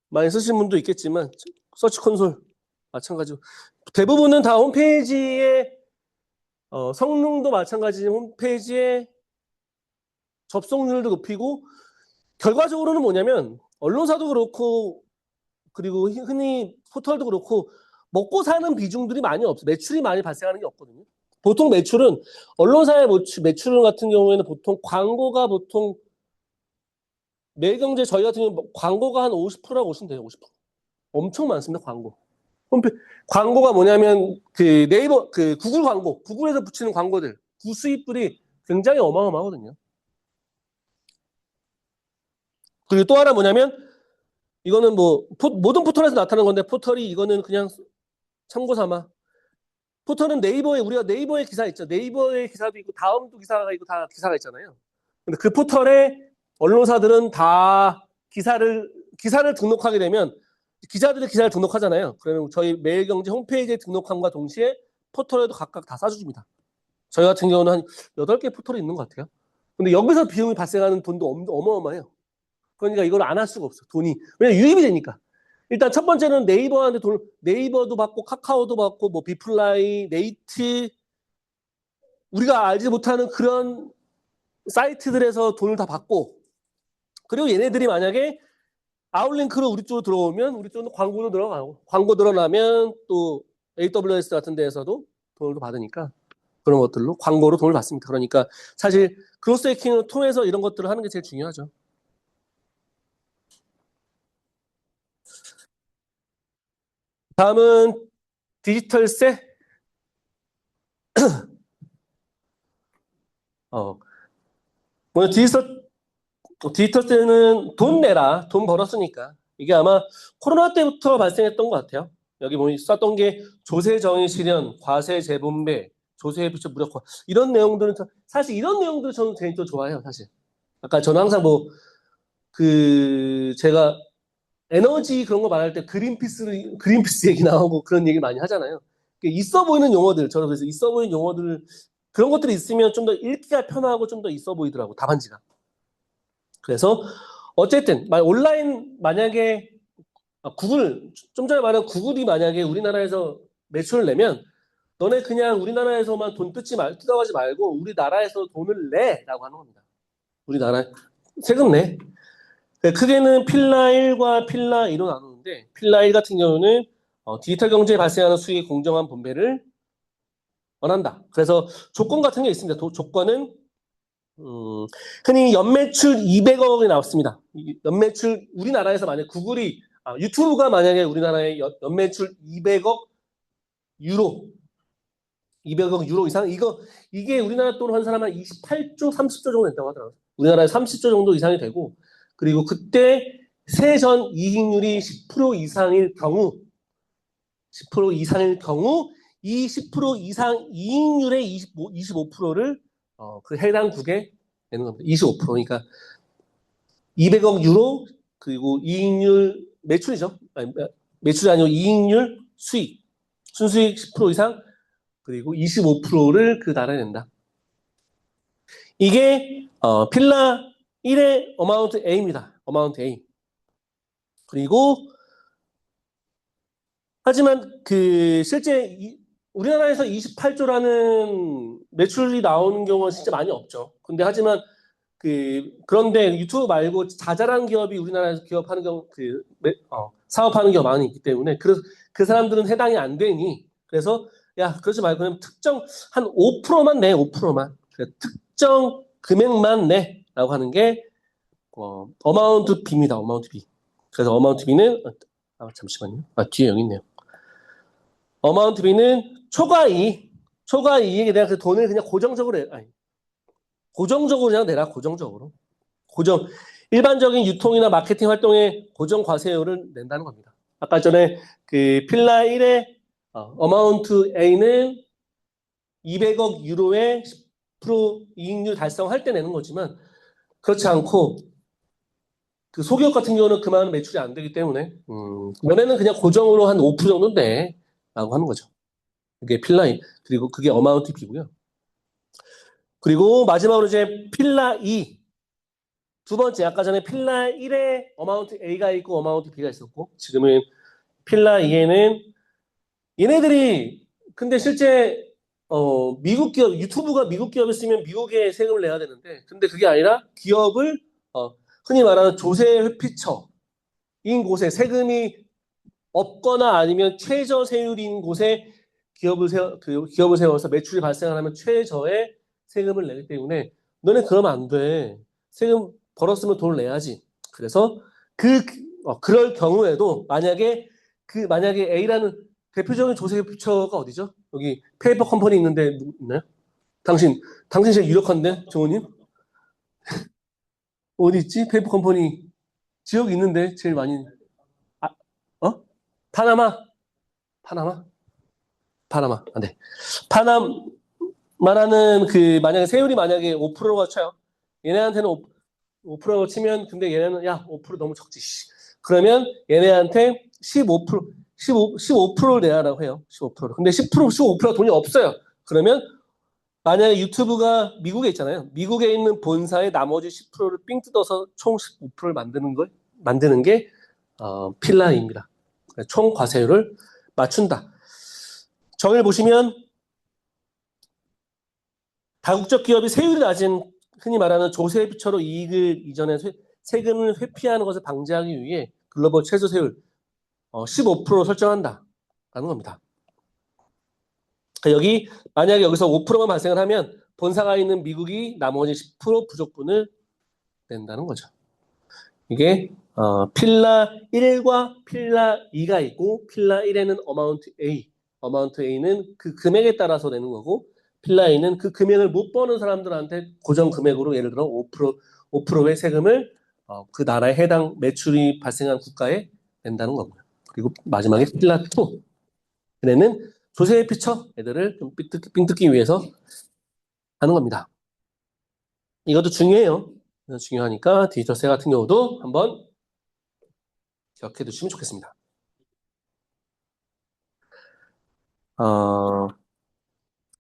많이 쓰시는 분도 있겠지만 서치 콘솔 마찬가지고 대부분은 다 홈페이지에 성능도 마찬가지지만 홈페이지에 접속률도 높이고 결과적으로는 뭐냐면 언론사도 그렇고 그리고 흔히 포털도 그렇고 먹고 사는 비중들이 많이 없어요. 매출이 많이 발생하는 게 없거든요. 보통 매출은 언론사의 매출 같은 경우에는 보통 광고가 보통 매일경제 저희 같은 경우 광고가 한 50%라고 보시면 돼요. 50%. 엄청 많습니다. 광고가 뭐냐면 그 네이버 그 구글 광고, 구글에서 붙이는 광고들, 구수입들이 굉장히 어마어마하거든요. 그리고 또 하나 뭐냐면 이거는 뭐 모든 포털에서 나타나는 건데 포털이 이거는 그냥 참고 삼아. 포털은 우리가 네이버에 기사 있죠. 네이버에 기사도 있고 다음도 기사가 있고 다 기사가 있잖아요. 근데 그 포털에 언론사들은 다 기사를 등록하게 되면 기자들이 기사를 등록하잖아요. 그러면 저희 매일경제 홈페이지에 등록함과 동시에 포털에도 각각 다 싸줍니다. 저희 같은 경우는 한 8개 포털이 있는 것 같아요. 근데 여기서 비용이 발생하는 돈도 어마어마해요. 그러니까 이걸 안 할 수가 없어. 돈이. 왜냐면 유입이 되니까. 일단 첫 번째는 네이버한테 네이버도 받고 카카오도 받고 뭐 비플라이, 네이트 우리가 알지 못하는 그런 사이트들에서 돈을 다 받고 그리고 얘네들이 만약에 아웃링크로 우리 쪽으로 들어오면 우리 쪽으로 광고도 들어가고 광고 늘어나면 또 AWS 같은 데에서도 돈을 받으니까 그런 것들로 광고로 돈을 받습니다. 그러니까 사실 크로스 해킹을 통해서 이런 것들을 하는 게 제일 중요하죠. 다음은 디지털세. 오늘 디지털세는 돈 내라, 돈 벌었으니까. 이게 아마 코로나 때부터 발생했던 것 같아요. 여기 보니 썼던 게 조세 정의 실현, 과세 재분배, 조세 회피처 무력화 이런 내용들은 사실 이런 내용들 저는 개인적으로 좋아해요. 사실 아까 저는 항상 뭐 그 제가 에너지 그런 거 말할 때 그린피스 얘기 나오고 그런 얘기 많이 하잖아요. 있어 보이는 용어들 저는 그래서 있어 보이는 용어들 그런 것들이 있으면 좀 더 읽기가 편하고 좀 더 있어 보이더라고 답안지가. 그래서 어쨌든 온라인 만약에 구글 좀 전에 말한 구글이 만약에 우리나라에서 매출을 내면 너네 그냥 우리나라에서만 돈 뜯어가지 말고 우리나라에서 돈을 내라고 하는 겁니다. 우리나라 세금 내. 크게는 필라 1과 필라 2로 나누는데 필라 1 같은 경우는 디지털 경제에 발생하는 수익의 공정한 분배를 원한다. 그래서 조건 같은 게 있습니다. 조건은 흔히 연매출 200억이 나왔습니다. 연매출 우리나라에서 만약 구글이 유튜브가 만약에 우리나라의 연매출 200억 유로 200억 유로 이상 이게 우리나라 돈으로 한 사람 한 28조 30조 정도 된다고 하더라고요. 우리나라에 30조 정도 이상이 되고 그리고 그때 세전 이익률이 10% 이상일 경우 10% 이상일 경우 이 10% 이상 이익률의 25%를 그 해당 국에 내는 겁니다. 25%. 그러니까 200억 유로 그리고 이익률 매출이죠. 아니, 매출이 아니고 이익률 수익 순수익 10% 이상 그리고 25%를 그 나라에 낸다. 이게 필라 1의 어마운트 A입니다. 어마운트 A. 그리고 하지만 그 실제 우리나라에서 28조라는 매출이 나오는 경우는 진짜 많이 없죠. 근데 하지만 그런데 유튜브 말고 자잘한 기업이 우리나라에서 기업하는 경우 사업하는 경우가 많이 있기 때문에 그 사람들은 해당이 안 되니 그래서 야 그러지 말고 그냥 특정 한 5%만 내 5%만 특정 금액만 내라고 하는 게 어마운트 B입니다. 어마운트 B. 그래서 어마운트 B는 잠시만요. 뒤에 여기 있네요. 어마운트 B는 초과 이익에 대한 그 돈을 그냥 고정적으로 그냥 내라. 고정적으로. 일반적인 유통이나 마케팅 활동에 고정 과세율을 낸다는 겁니다. 아까 전에 그 필라 1의 어마운트 A는 200억 유로의 10% 이익률 달성할 때 내는 거지만 그렇지 않고 그 소기업 같은 경우는 그만한 매출이 안 되기 때문에 너네는 그냥 고정으로 한 5% 정도 내라고 하는 거죠. 그게 필라 1 그리고 그게 어마운트 B고요. 그리고 마지막으로 이제 필라 2 두 번째 아까 전에 필라 1에 어마운트 A가 있고 어마운트 B가 있었고 지금은 필라 2에는 얘네들이 근데 실제 미국 기업 유튜브가 미국 기업이었으면 미국에 세금을 내야 되는데 근데 그게 아니라 기업을 흔히 말하는 조세 회피처인 곳에 세금이 없거나 아니면 최저 세율인 곳에 기업을 세워서 매출이 발생하면 최저의 세금을 내기 때문에 너네 그러면 안 돼. 세금 벌었으면 돈을 내야지. 그래서 그럴 경우에도 만약에 A라는 대표적인 조세 회피처가 어디죠? 여기 페이퍼 컴퍼니 있는데 누구 있나요? 당신 제일 유력한데 정우님? 어디 있지? 페이퍼 컴퍼니 지역이 있는데 제일 많이 파나마? 네. 파나마라는 만약에 세율이 만약에 5%가 쳐요. 얘네한테는 5%가 치면 근데 얘네는 야 5% 너무 적지. 그러면 얘네한테 15%를 내라고 해요. 15%. 근데 15%가 돈이 없어요. 그러면 만약에 유튜브가 미국에 있잖아요. 미국에 있는 본사의 나머지 10%를 삥 뜯어서 총 15%를 만드는 게 필라입니다. 총 과세율을 맞춘다. 정의를 보시면 다국적 기업이 세율이 낮은 흔히 말하는 조세 회피처로 이익을 이전해 세금을 회피하는 것을 방지하기 위해 글로벌 최저 세율 15% 설정한다라는 겁니다. 여기 만약에 여기서 5%만 발생을 하면 본사가 있는 미국이 나머지 10% 부족분을 낸다는 거죠. 이게 필라 1과 필라 2가 있고 필라 1에는 어마운트 A는 그 금액에 따라서 내는 거고 필라 2는 그 금액을 못 버는 사람들한테 고정 금액으로 예를 들어 5%의 세금을 그 나라에 해당 매출이 발생한 국가에 낸다는 거고요. 그리고 마지막에 필라 2. 얘네는 조세 피처 애들을 좀 삥뜯기 위해서 하는 겁니다. 이것도 중요해요. 중요하니까 디지털세 같은 경우도 한번 기억해 두시면 좋겠습니다.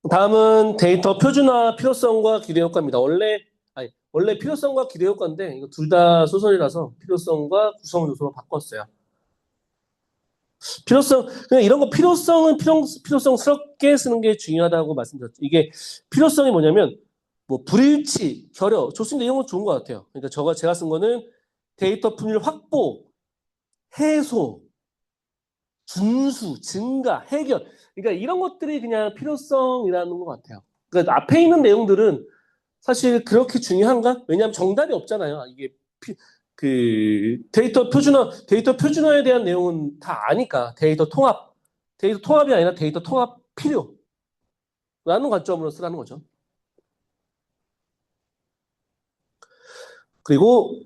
다음은 데이터 표준화 필요성과 기대 효과입니다. 원래 필요성과 기대 효과인데 이거 둘 다 소설이라서 필요성과 구성 요소로 바꿨어요. 그냥 이런 거 필요성스럽게 쓰는 게 중요하다고 말씀드렸죠. 이게 필요성이 뭐냐면 뭐 불일치, 결여, 좋습니다. 이런 건 좋은 것 같아요. 그러니까 제가 쓴 거는 데이터 품질 확보, 해소, 준수, 증가, 해결. 그러니까 이런 것들이 그냥 필요성이라는 것 같아요. 그러니까 앞에 있는 내용들은 사실 그렇게 중요한가? 왜냐하면 정답이 없잖아요. 이게 데이터 표준화에 대한 내용은 다 아니까 데이터 통합이 아니라 데이터 통합 필요라는 관점으로 쓰라는 거죠. 그리고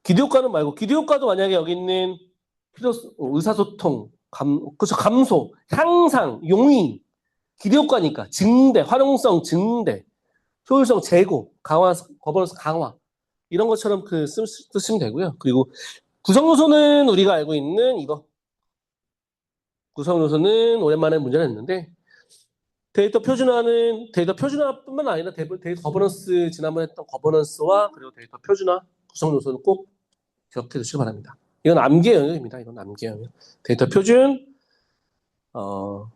기대효과는 말고 기대효과도 만약에 여기 있는 의사소통, 감소, 향상, 용이 기대효과니까 증대, 활용성 증대, 효율성 제고, 거버넌스 강화 이런 것처럼 쓰시면 되고요. 그리고 구성 요소는 우리가 알고 있는 이거. 구성 요소는 오랜만에 문제를 냈는데 데이터 표준화뿐만 아니라 데이터 거버넌스 지난번에 했던 거버넌스와 그리고 데이터 표준화 구성 요소는 꼭 기억해 두시기 바랍니다. 이건 암기 영역입니다. 이건 암기 영역. 데이터 표준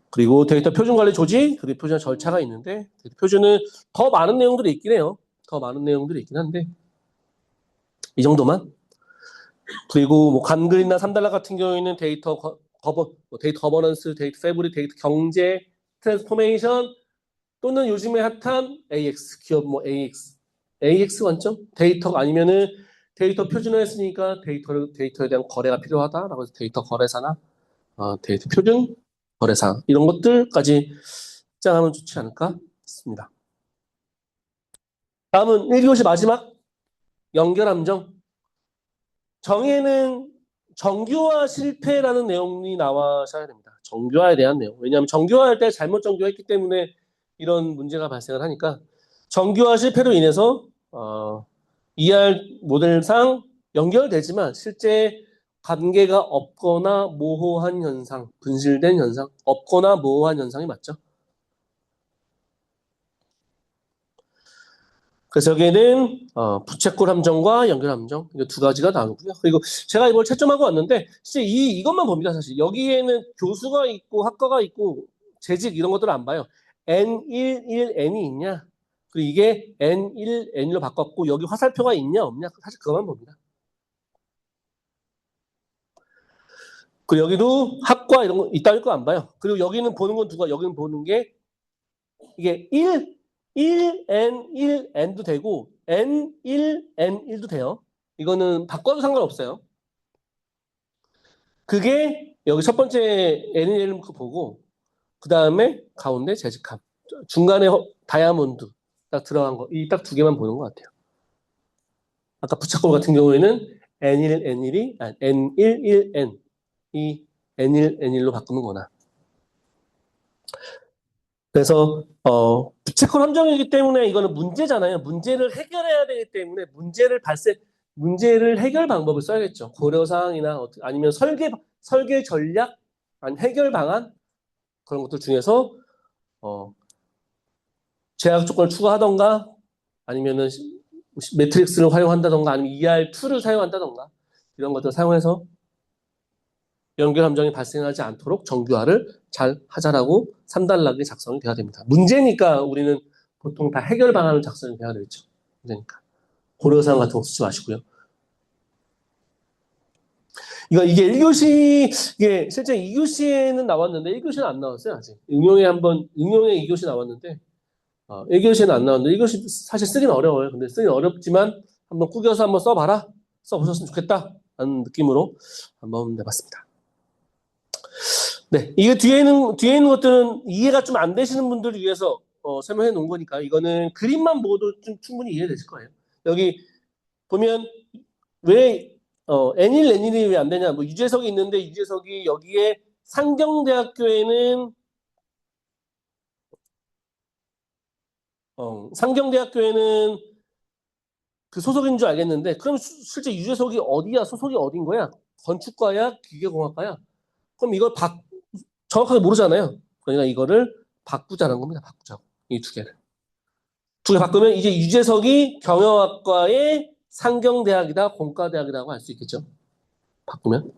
그리고 데이터 표준 관리 조직 그리고 표준 절차가 있는데 데이터 표준은 더 많은 내용들이 있긴 해요. 더 많은 내용들이 있긴 한데 이 정도만. 그리고 뭐 간글이나 3달러 같은 경우에는 데이터 거버넌스, 데이터 패브릭, 데이터 경제, 트랜스포메이션 또는 요즘에 핫한 AX 기업 뭐 AX 관점 데이터가 아니면은 데이터 표준화했으니까 데이터에 대한 거래가 필요하다라고 해서 데이터 거래사나 데이터 표준 거래사 이런 것들까지 입장하면 좋지 않을까 싶습니다. 다음은 1교시 마지막 연결함정. 정의는 정규화 실패라는 내용이 나와셔야 됩니다. 정규화에 대한 내용. 왜냐하면 정규화할 때 잘못 정규화했기 때문에 이런 문제가 발생을 하니까 정규화 실패로 인해서 ER 모델상 연결되지만 실제 관계가 없거나 모호한 현상, 분실된 현상, 없거나 모호한 현상이 맞죠. 그래서 여기에는 부채꼴 함정과 연결 함정 이 두 가지가 나오고요. 그리고 제가 이걸 채점하고 왔는데 진짜 이것만 봅니다. 사실 여기에는 교수가 있고 학과가 있고 재직 이런 것들을 안 봐요. N11N이 있냐? 그리고 이게 N1N으로 바꿨고 여기 화살표가 있냐 없냐? 사실 그것만 봅니다. 그리고 여기도 학과 이런 거 이따위 거 안 봐요. 그리고 여기는 보는 건 여기는 보는 게 이게 1N, 1N도 되고 N1, N1도 돼요. 이거는 바꿔도 상관없어요. 그게 여기 첫 번째 N1 보고 그 다음에 가운데 재직함 중간에 다이아몬드 딱 들어간 거 이 딱 두 개만 보는 것 같아요. 아까 부착골 같은 경우에는 N1, N1, N 이 N1, N1로 바꾸는 거나 그래서 부채꼴 함정이기 때문에 이거는 문제잖아요. 문제를 해결해야 되기 때문에 문제를 해결 방법을 써야겠죠. 고려 사항이나 아니면 설계 전략, 아니 해결 방안 그런 것들 중에서 제약 조건을 추가하던가 아니면은 매트릭스를 활용한다던가 아니면 ER2를 사용한다던가 이런 것들을 사용해서 연결 함정이 발생하지 않도록 정규화를 잘 하자라고 3단락이 작성이 돼야 됩니다. 문제니까 우리는 보통 다 해결 방안을 작성이 돼야 되겠죠. 문제니까. 고려사항 같은 거 쓰지 마시고요. 이게 1교시, 이게 실제 2교시에는 나왔는데 1교시는 안 나왔어요, 아직. 응용에 2교시 나왔는데, 1교시는 안 나왔는데, 1교시 사실 쓰기는 어려워요. 근데 쓰기는 어렵지만 한번 꾸겨서 한번 써봐라. 써보셨으면 좋겠다. 라는 느낌으로 한번 내봤습니다. 네, 이게 뒤에 있는 것들은 이해가 좀 안 되시는 분들을 위해서 설명해 놓은 거니까 이거는 그림만 보도 좀 충분히 이해되실 거예요. 여기 보면 왜 N1, N1이 왜 안 되냐? 뭐 유재석이 있는데 유재석이 여기에 상경대학교에는 그 소속인 줄 알겠는데, 그럼 실제 유재석이 어디야? 소속이 어딘 거야? 건축과야? 기계공학과야? 그럼 이걸 정확하게 모르잖아요. 그러니까 이거를 바꾸자는 겁니다. 바꾸자고. 이 두 개를. 두 개 바꾸면 이제 유재석이 경영학과의 상경대학이다, 공과대학이라고 할 수 있겠죠. 바꾸면.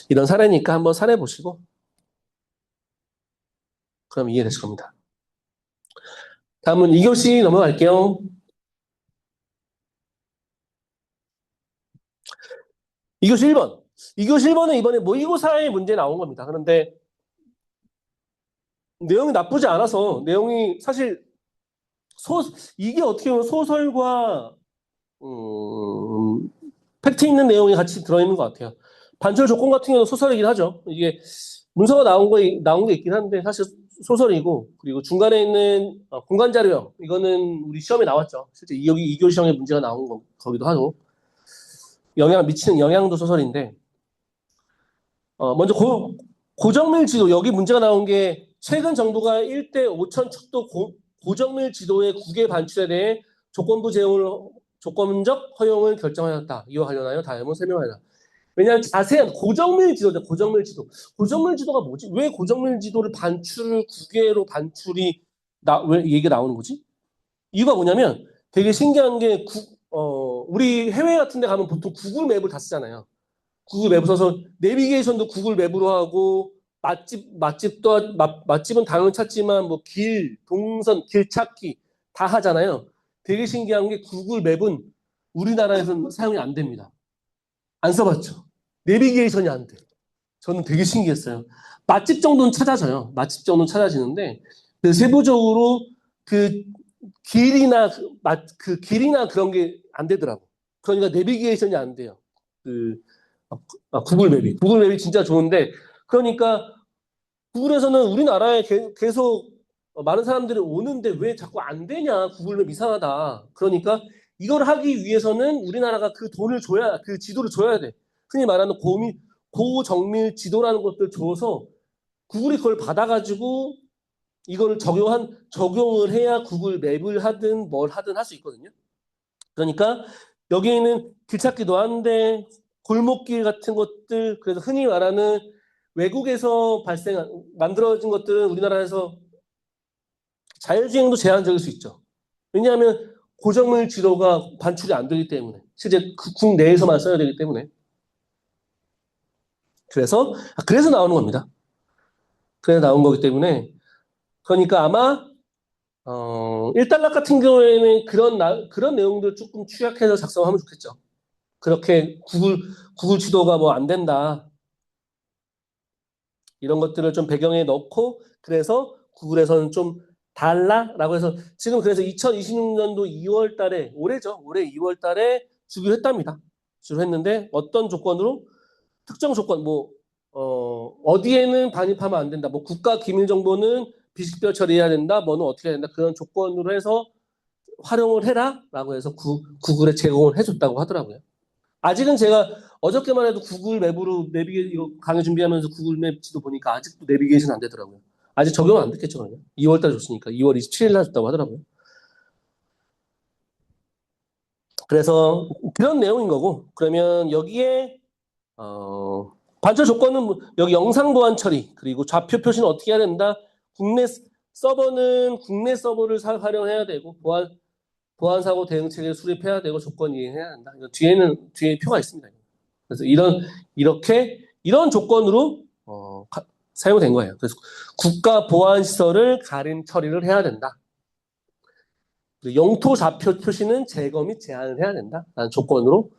이런 사례니까 한번 사례 보시고, 그럼 이해되실 겁니다. 다음은 2교시 넘어갈게요. 2교시 1번. 2교시 1번은 이번에 모의고사의 문제 나온 겁니다. 그런데 내용이 나쁘지 않아서, 내용이 사실 이게 어떻게 보면 소설과 팩트 있는 내용이 같이 들어있는 것 같아요. 반철 조건 같은 경우는 소설이긴 하죠. 이게 문서가 나온 게 있긴 한데 사실 소설이고, 그리고 중간에 있는 공간 자료, 이거는 우리 시험에 나왔죠. 실제 여기 2교시 시험에 문제가 나온 거기도 하고, 미치는 영향도 소설인데, 먼저 고정밀 지도, 여기 문제가 나온 게 최근 정부가 1대 5천 척도 고정밀 지도의 국외 반출에 대해 조건적 허용을 결정하였다. 이와 관련하여 다음은 설명하라. 왜냐하면 자세한 고정밀 지도죠. 고정밀 지도. 고정밀 지도가 뭐지? 왜 고정밀 지도를 국외로 반출이 왜 얘기가 나오는 거지? 이유가 뭐냐면 되게 신기한 게 우리 해외 같은 데 가면 보통 구글 맵을 다 쓰잖아요. 구글 맵을 써서 내비게이션도 구글 맵으로 하고 맛집은 당연히 찾지만 뭐 동선, 길 찾기 다 하잖아요. 되게 신기한 게 구글 맵은 우리나라에서는 사용이 안 됩니다. 안 써봤죠. 내비게이션이 안 돼. 저는 되게 신기했어요. 맛집 정도는 찾아져요. 맛집 정도는 찾아지는데 그 세부적으로 그 길이나 그런 게 안 되더라고. 그러니까 내비게이션이 안 돼요. 구글 맵이 진짜 좋은데, 그러니까 구글에서는 우리나라에 계속 많은 사람들이 오는데 왜 자꾸 안 되냐? 구글 맵 이상하다. 그러니까 이걸 하기 위해서는 우리나라가 그 지도를 줘야 돼. 흔히 말하는 고정밀 지도라는 것들 줘서 구글이 그걸 받아가지고 이걸 적용을 해야 구글 맵을 하든 뭘 하든 할 수 있거든요. 그러니까 여기에는 길찾기도 한데 골목길 같은 것들, 그래서 흔히 말하는 외국에서 만들어진 것들은 우리나라에서 자율주행도 제한적일 수 있죠. 왜냐하면 고정물 지도가 반출이 안 되기 때문에, 실제 국내에서만 써야 되기 때문에. 그래서 나오는 겁니다. 그래서 나온 거기 때문에, 그러니까 아마 1단락 같은 경우에는 그런 내용들 조금 취약해서 작성하면 좋겠죠. 그렇게 구글 지도가 뭐 안 된다, 이런 것들을 좀 배경에 넣고, 그래서 구글에서는 좀 달라라고 해서 지금 그래서 2026년도 2월 달에, 올해 2월 달에 주기로 했답니다. 주기로 했는데 어떤 조건으로? 특정 조건, 어디에는 반입하면 안 된다. 뭐 국가 기밀 정보는 비식별 처리해야 된다. 뭐는 어떻게 해야 된다. 그런 조건으로 해서 활용을 해라라고 해서 구글에 제공을 해줬다고 하더라고요. 아직은 제가 어저께만 해도 구글 맵으로 이거 강의 준비하면서 구글 맵 지도 보니까 아직도 내비게이션 안 되더라고요. 아직 적용 안 됐겠죠, 그러면. 2월 달에 줬으니까. 2월 27일 날 줬다고 하더라고요. 그래서 그런 내용인 거고, 그러면 여기에, 반절 조건은 여기 영상 보안 처리, 그리고 좌표 표시는 어떻게 해야 된다? 국내 서버를 활용해야 되고, 보안 사고 대응 체계를 수립해야 되고, 조건 이행해야 한다. 뒤에 표가 있습니다. 그래서 이런 조건으로 사용된 거예요. 그래서 국가 보안 시설을 가림 처리를 해야 된다. 영토 좌표 표시는 제거 및 제한을 해야 된다라는 조건으로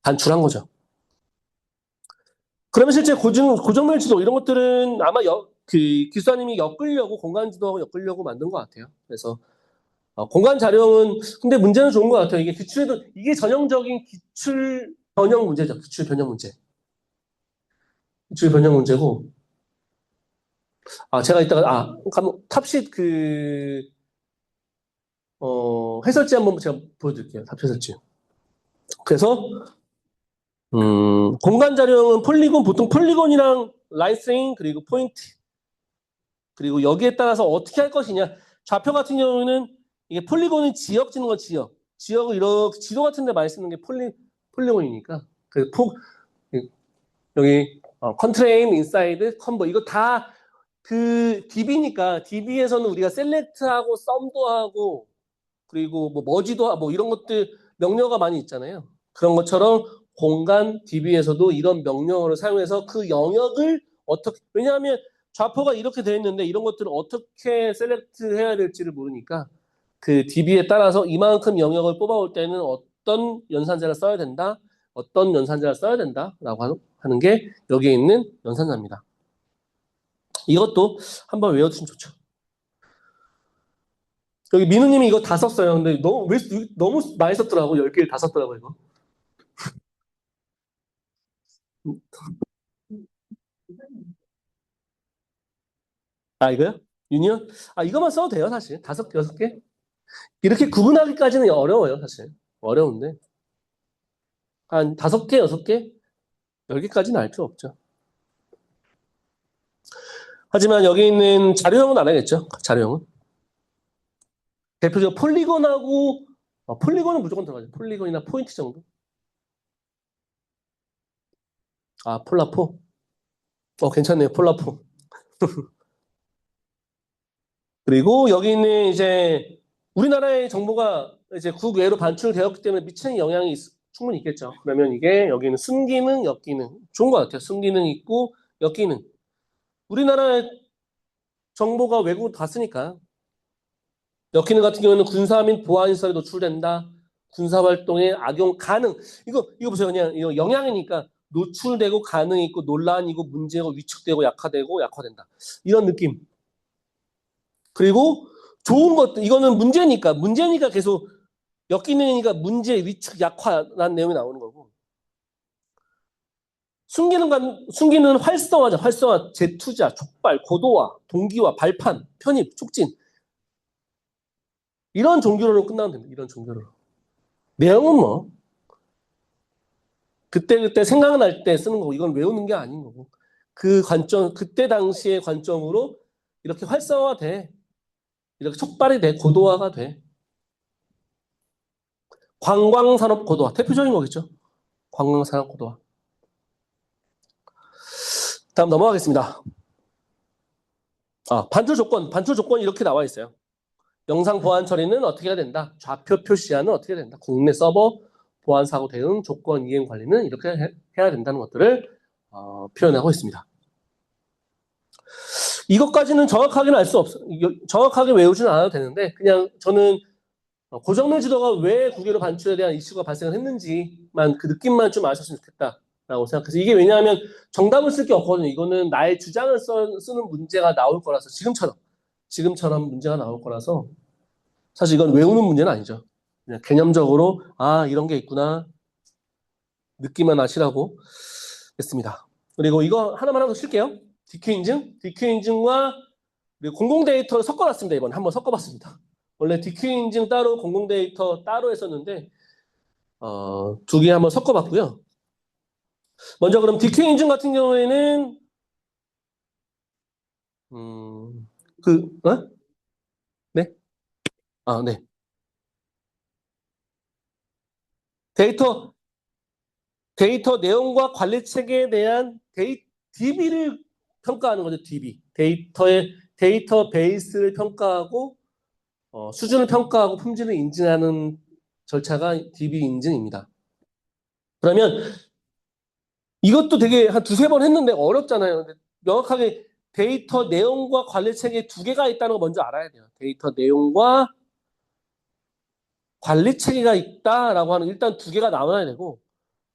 반출한 거죠. 그러면 실제 고정밀 지도 이런 것들은 아마 기수사님이 공간 지도하고 엮으려고 만든 것 같아요. 그래서 공간 자료는, 근데 문제는 좋은 것 같아요. 이게 전형적인 기출 변형 문제죠. 기출 변형 문제고. 제가 이따가, 탑sheet 해설지 한번 제가 보여드릴게요. 탑 해설지. 그래서 공간 자료형은 폴리곤, 보통 폴리곤이랑 라인 스트링, 그리고 포인트. 그리고 여기에 따라서 어떻게 할 것이냐. 좌표 같은 경우는 이게 폴리곤은 지역 짓는 건 지역. 지역을 이렇게 지도 같은 데 많이 쓰는 게 폴리곤이니까. 여기 컨트레인, 인사이드, 컨버 이거 다 그 DB니까 DB에서는 우리가 셀렉트하고 썸도 하고 그리고 뭐 머지도 하고 뭐 이런 것들 명령어가 많이 있잖아요. 그런 것처럼 공간 DB에서도 이런 명령어를 사용해서 그 영역을 어떻게 왜냐하면 좌표가 이렇게 되어 있는데 이런 것들을 어떻게 셀렉트 해야 될지를 모르니까 그 DB에 따라서 이만큼 영역을 뽑아올 때는 어떤 연산자를 써야 된다, 어떤 연산자를 써야 된다라고 하는 게 여기에 있는 연산자입니다. 이것도 한번 외워두시면 좋죠. 여기 민우님이 이거 다 썼어요. 근데 너무 많이 썼더라고. 10개를 다 썼더라고, 이거. 아, 이거요? 유니언? 아, 이거만 써도 돼요, 사실. 5개, 6개? 이렇게 구분하기까지는 어려워요, 사실. 어려운데. 한 5개, 6개? 10개까지는 알 필요 없죠. 하지만 여기 있는 자료형은 알아야겠죠, 자료형은. 대표적으로 폴리곤하고, 폴리곤은 무조건 들어가죠. 폴리곤이나 포인트 정도. 아, 폴라포? 괜찮네요, 폴라포. 그리고 여기 있는 이제 우리나라의 정보가 이제 국외로 반출되었기 때문에 미치는 영향이 충분히 있겠죠. 그러면 이게 여기는 순기능, 역기능. 좋은 것 같아요. 순기능 있고 역기능. 우리나라의 정보가 외국으로 갔으니까. 역기능 같은 경우는 군사 및 보안 시설에 노출된다. 군사 활동에 악용 가능. 이거 보세요. 그냥 이거 영향이니까 노출되고 가능이 있고 논란이고 문제고 위축되고 약화되고 약화된다. 이런 느낌. 그리고 좋은 것들 이거는 문제니까 계속 엮이니까 문제 위축 약화라는 내용이 나오는 거고 숨기는 활성화 재투자 촉발 고도화 동기화 발판 편입 촉진 이런 종교로 끝나면 됩니다. 이런 종교로 내용은 뭐 그때 생각날 때 쓰는 거고 이건 외우는 게 아닌 거고 그 관점 그때 당시의 관점으로 이렇게 활성화돼 이렇게 촉발이 돼 고도화가 돼 관광산업 고도화 대표적인 거겠죠. 관광산업 고도화. 다음 넘어가겠습니다. 반출 조건 이렇게 나와 있어요. 영상 보안 처리는 어떻게 해야 된다. 좌표 표시하는 어떻게 해야 된다. 국내 서버 보안 사고 대응 조건 이행 관리는 이렇게 해야 된다는 것들을 표현하고 있습니다. 이것까지는 정확하게는 알 수 없어요. 정확하게 외우지는 않아도 되는데 그냥 저는 고정면 지도가 왜 국외로 반출에 대한 이슈가 발생을 했는지만 그 느낌만 좀 아셨으면 좋겠다라고 생각해서 이게 왜냐하면 정답을 쓸 게 없거든요. 이거는 나의 주장을 쓰는 문제가 나올 거라서 지금처럼 문제가 나올 거라서 사실 이건 외우는 문제는 아니죠. 그냥 개념적으로 이런 게 있구나 느낌만 아시라고 했습니다. 그리고 이거 하나만 더 칠게요. DQ 인증과 공공 데이터를 섞어놨습니다. 이번에 한번 섞어봤습니다. 원래 DQ 인증 따로 공공 데이터 따로 했었는데 2개 한번 섞어봤고요. 먼저 그럼 DQ 인증 같은 경우에는 네? 네. 데이터 내용과 관리 체계에 대한 DB를 평가하는 거죠. DB. 데이터 베이스를 평가하고 수준을 평가하고 품질을 인증하는 절차가 DB 인증입니다. 그러면 이것도 되게 한 2-3번 했는데 어렵잖아요. 근데 명확하게 데이터 내용과 관리 체계 2개가 있다는 거 먼저 알아야 돼요. 데이터 내용과 관리 체계가 있다라고 하는 일단 2개가 나와야 되고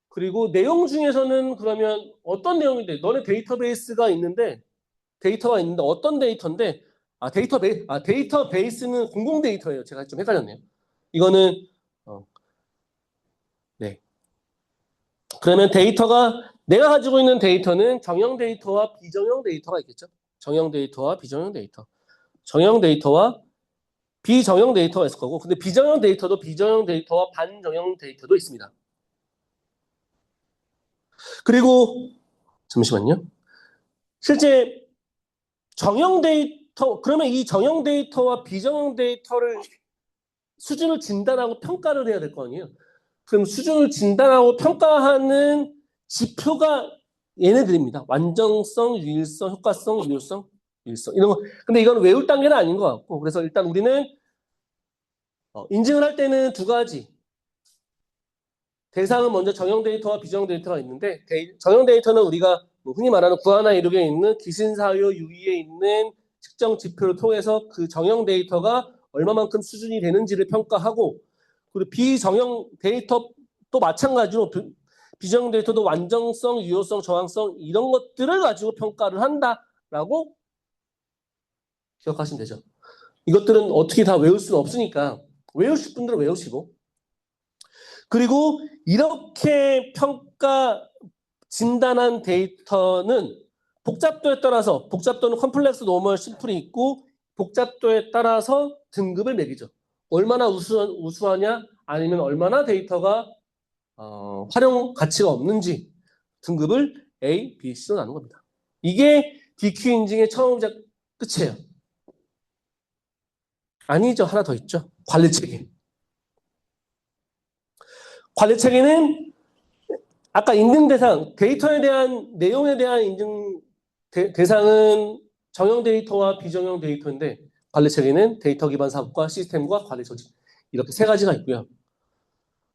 그리고 내용 중에서는 그러면 어떤 내용인데 너네 데이터가 있는데 어떤 데이터인데 데이터 베이스는 공공 데이터예요. 제가 좀 헷갈렸네요. 이거는 네. 그러면 내가 가지고 있는 데이터는 정형 데이터와 비정형 데이터가 있겠죠. 정형 데이터와 비정형 데이터. 정형 데이터와 비정형 데이터가 있을 거고 근데 비정형 데이터와 반정형 데이터도 있습니다. 그리고 잠시만요. 실제 정형 데이터, 그러면 이 정형 데이터와 비정형 데이터를 수준을 진단하고 평가를 해야 될 거 아니에요. 그럼 수준을 진단하고 평가하는 지표가 얘네들입니다. 완전성, 유일성, 효과성, 유효성, 유일성. 이런 거. 근데 이건 외울 단계는 아닌 것 같고. 그래서 일단 우리는 인증을 할 때는 두 가지. 대상은 먼저 정형 데이터와 비정형 데이터가 있는데, 정형 데이터는 우리가 뭐 흔히 말하는 구하나 이룩에 있는 기신사유 유의에 있는 측정 지표를 통해서 그 정형 데이터가 얼마만큼 수준이 되는지를 평가하고, 그리고 비정형 데이터도 마찬가지로 비정형 데이터도 완전성, 유효성, 저항성 이런 것들을 가지고 평가를 한다라고 기억하시면 되죠. 이것들은 어떻게 다 외울 수는 없으니까 외우실 분들은 외우시고, 그리고 이렇게 평가 진단한 데이터는 복잡도에 따라서, 복잡도는 컴플렉스, 노멀, 심플이 있고 복잡도에 따라서 등급을 매기죠. 얼마나 우수하냐 아니면 얼마나 데이터가 활용 가치가 없는지 등급을 A, B, C로 나눈 겁니다. 이게 DQ 인증의 처음이자 끝이에요. 아니죠. 하나 더 있죠. 관리체계. 관리체계는 아까 인증 대상, 데이터에 대한 내용에 대한 인증 대상은 정형 데이터와 비정형 데이터인데, 관리체계는 데이터 기반 사업과 시스템과 관리 조직, 이렇게 세 가지가 있고요.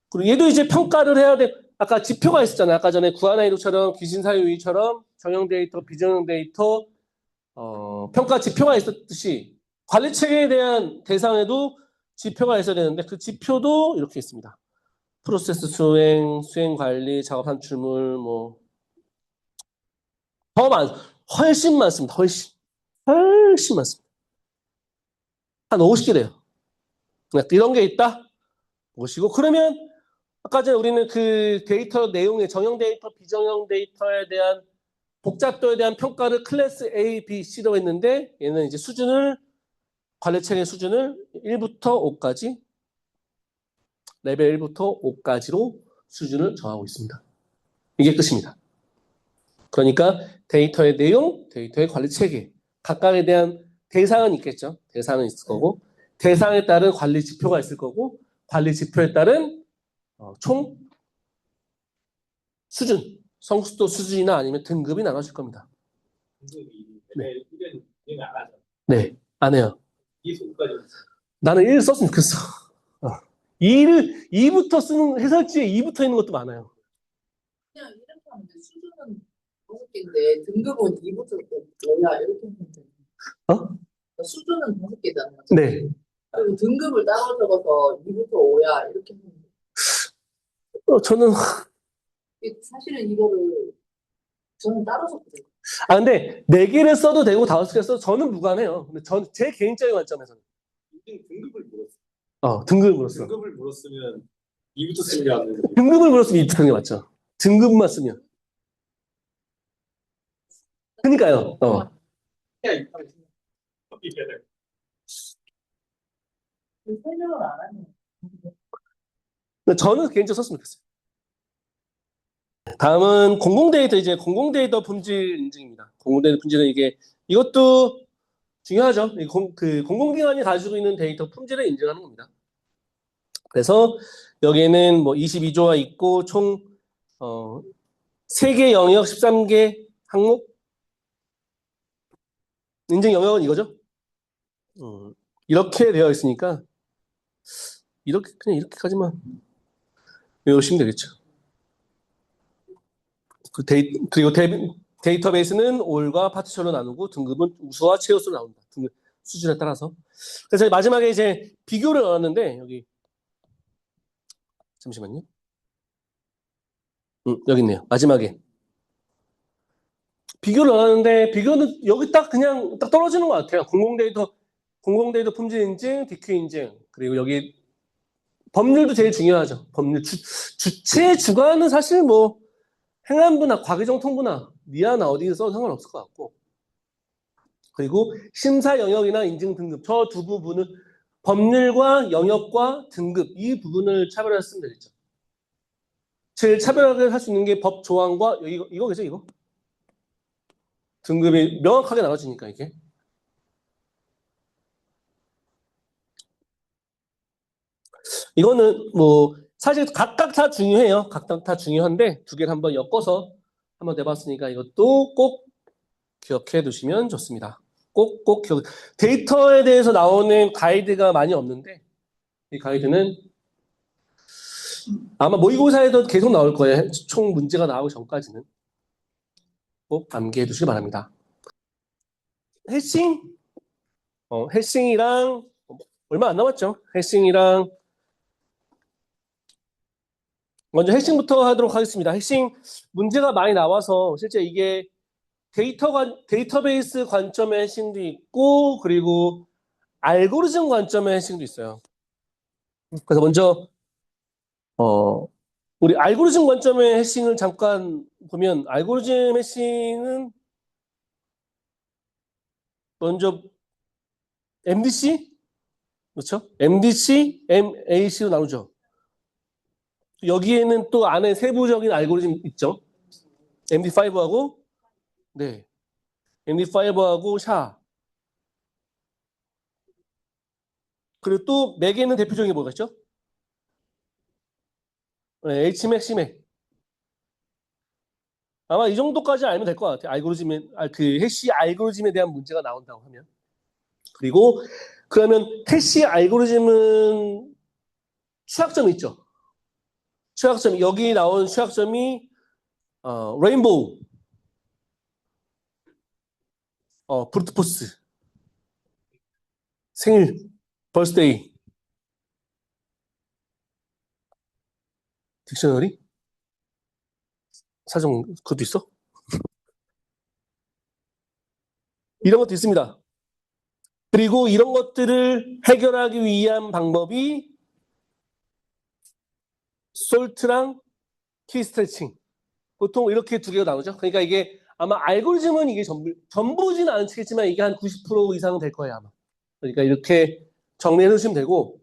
그리고 얘도 이제 평가를 해야 돼. 아까 지표가 있었잖아요. 아까 전에 구하나 이룩처럼 귀신사유의처럼 정형 데이터, 비정형 데이터 평가 지표가 있었듯이 관리체계에 대한 대상에도 지표가 있어야 되는데, 그 지표도 이렇게 있습니다. 프로세스 수행, 수행 관리, 작업 산출물, 훨씬 많습니다. 훨씬 많습니다. 한 50개래요. 이런 게 있다 보시고, 그러면 아까 전에 우리는 그 데이터 내용의 정형 데이터, 비정형 데이터에 대한 복잡도에 대한 평가를 클래스 A, B, C로 했는데, 얘는 이제 수준을, 관리체계 수준을 1부터 5까지, 레벨 1부터 5까지로 수준을 정하고 있습니다. 이게 끝입니다. 그러니까 데이터의 내용, 데이터의 관리체계, 각각에 대한 대상은 있겠죠. 대상은 있을 거고, 대상에 따른 관리 지표가 있을 거고, 관리 지표에 따른 총 수준, 성숙도 수준이나 아니면 등급이 나눠질 겁니다. 네. 이해는 안 하죠. 네, 안 해요. 이 수까지. 나는 1 썼으면 좋겠어. 2부터 쓰는 해설지에 2부터 있는 것도 많아요. 그냥 이렇게 하면 돼. 수준은 5개인데 등급은 2부터 5야 이렇게 하면 돼. 수준은 5개잖아. 네. 그리고 등급을 따로 적어서 2부터 5야 이렇게 하면 돼. 저는 사실은 이거를 저는 따로 썼거든요. 근데 4개를 써도 되고 5개를 써도 저는 무관해요. 근데 제 개인적인 관점에서는 인증 등급을 물었어. 등급을 물었어. 등급을 물었으면 2부터 쓰는 게 안 되는데. 등급을 물었으면 2부터 쓰는 게 맞죠. 등급만 쓰면. 그러니까요. 설명을 안 하네. 저는 개인적으로 썼으면 좋겠어요. 다음은 공공데이터, 이제 공공데이터 품질 인증입니다. 공공데이터 품질은 이것도 중요하죠. 공공기관이 가지고 있는 데이터 품질을 인증하는 겁니다. 그래서 여기에는 22조가 있고 총 3개 영역 13개 항목, 인증 영역은 이거죠. 이렇게 되어 있으니까 그냥 이렇게까지만 외우시면 되겠죠. 그리고 데이터베이스는 올과 파티션으로 나누고 등급은 우수와 최우수로 나온다. 등급 수준에 따라서. 그래서 마지막에 이제 비교를 넣었는데, 여기 잠시만요. 여기 있네요. 마지막에 비교를 넣었는데, 비교는 여기 그냥 딱 떨어지는 것 같아요. 공공데이터 품질 인증, DQ 인증, 그리고 여기 법률도 제일 중요하죠. 법률 주체 주관은 사실 행안부나 과기정통부나 니아나 어디서 써도 상관없을 것 같고, 그리고 심사 영역이나 인증 등급, 저 두 부분은 법률과 영역과 등급, 이 부분을 차별화했으면 되겠죠. 제일 차별하게 할 수 있는 게 법 조항과 이거겠죠, 이거? 등급이 명확하게 나눠지니까 이게. 이거는 뭐 사실 각각 다 중요해요. 각각 다 중요한데 두 개를 한번 엮어서 한번 내봤으니까 이것도 꼭 기억해 두시면 좋습니다. 꼭 기억. 데이터에 대해서 나오는 가이드가 많이 없는데 이 가이드는 아마 모의고사에도 계속 나올 거예요. 총 문제가 나오기 전까지는 꼭 암기해 두시기 바랍니다. 해싱? 해싱이랑 얼마 안 남았죠? 해싱이랑 먼저 해싱부터 하도록 하겠습니다. 해싱 문제가 많이 나와서 실제 이게 데이터베이스 관점의 해싱도 있고 그리고 알고리즘 관점의 해싱도 있어요. 그래서 먼저 우리 알고리즘 관점의 해싱을 잠깐 보면 알고리즘 해싱은 먼저 MDC 그렇죠? MDC, MAC로 나누죠. 여기에는 또 안에 세부적인 알고리즘 있죠. MD5하고 네, MD5하고 샤. 그리고 또 맥에는 대표적인 게 뭐가 있죠? 네, HMAC, CMAC. 아마 이 정도까지 알면 될 것 같아요. 그 해시 알고리즘에 대한 문제가 나온다고 하면. 그리고 그러면 해시 알고리즘은 취약점이 있죠. 취약점 여기 나온 취약점이 레인보우, 브루트포스, 생일, 벌스데이, 딕셔너리, 사정 그것도 있어? 이런 것도 있습니다. 그리고 이런 것들을 해결하기 위한 방법이 솔트랑 키 스트레칭. 보통 이렇게 두 개가 나오죠. 그러니까 이게 아마 알고리즘은 이게 전부지는 않겠지만 이게 한 90% 이상은 될 거예요, 아마. 그러니까 이렇게 정리해 주시면 되고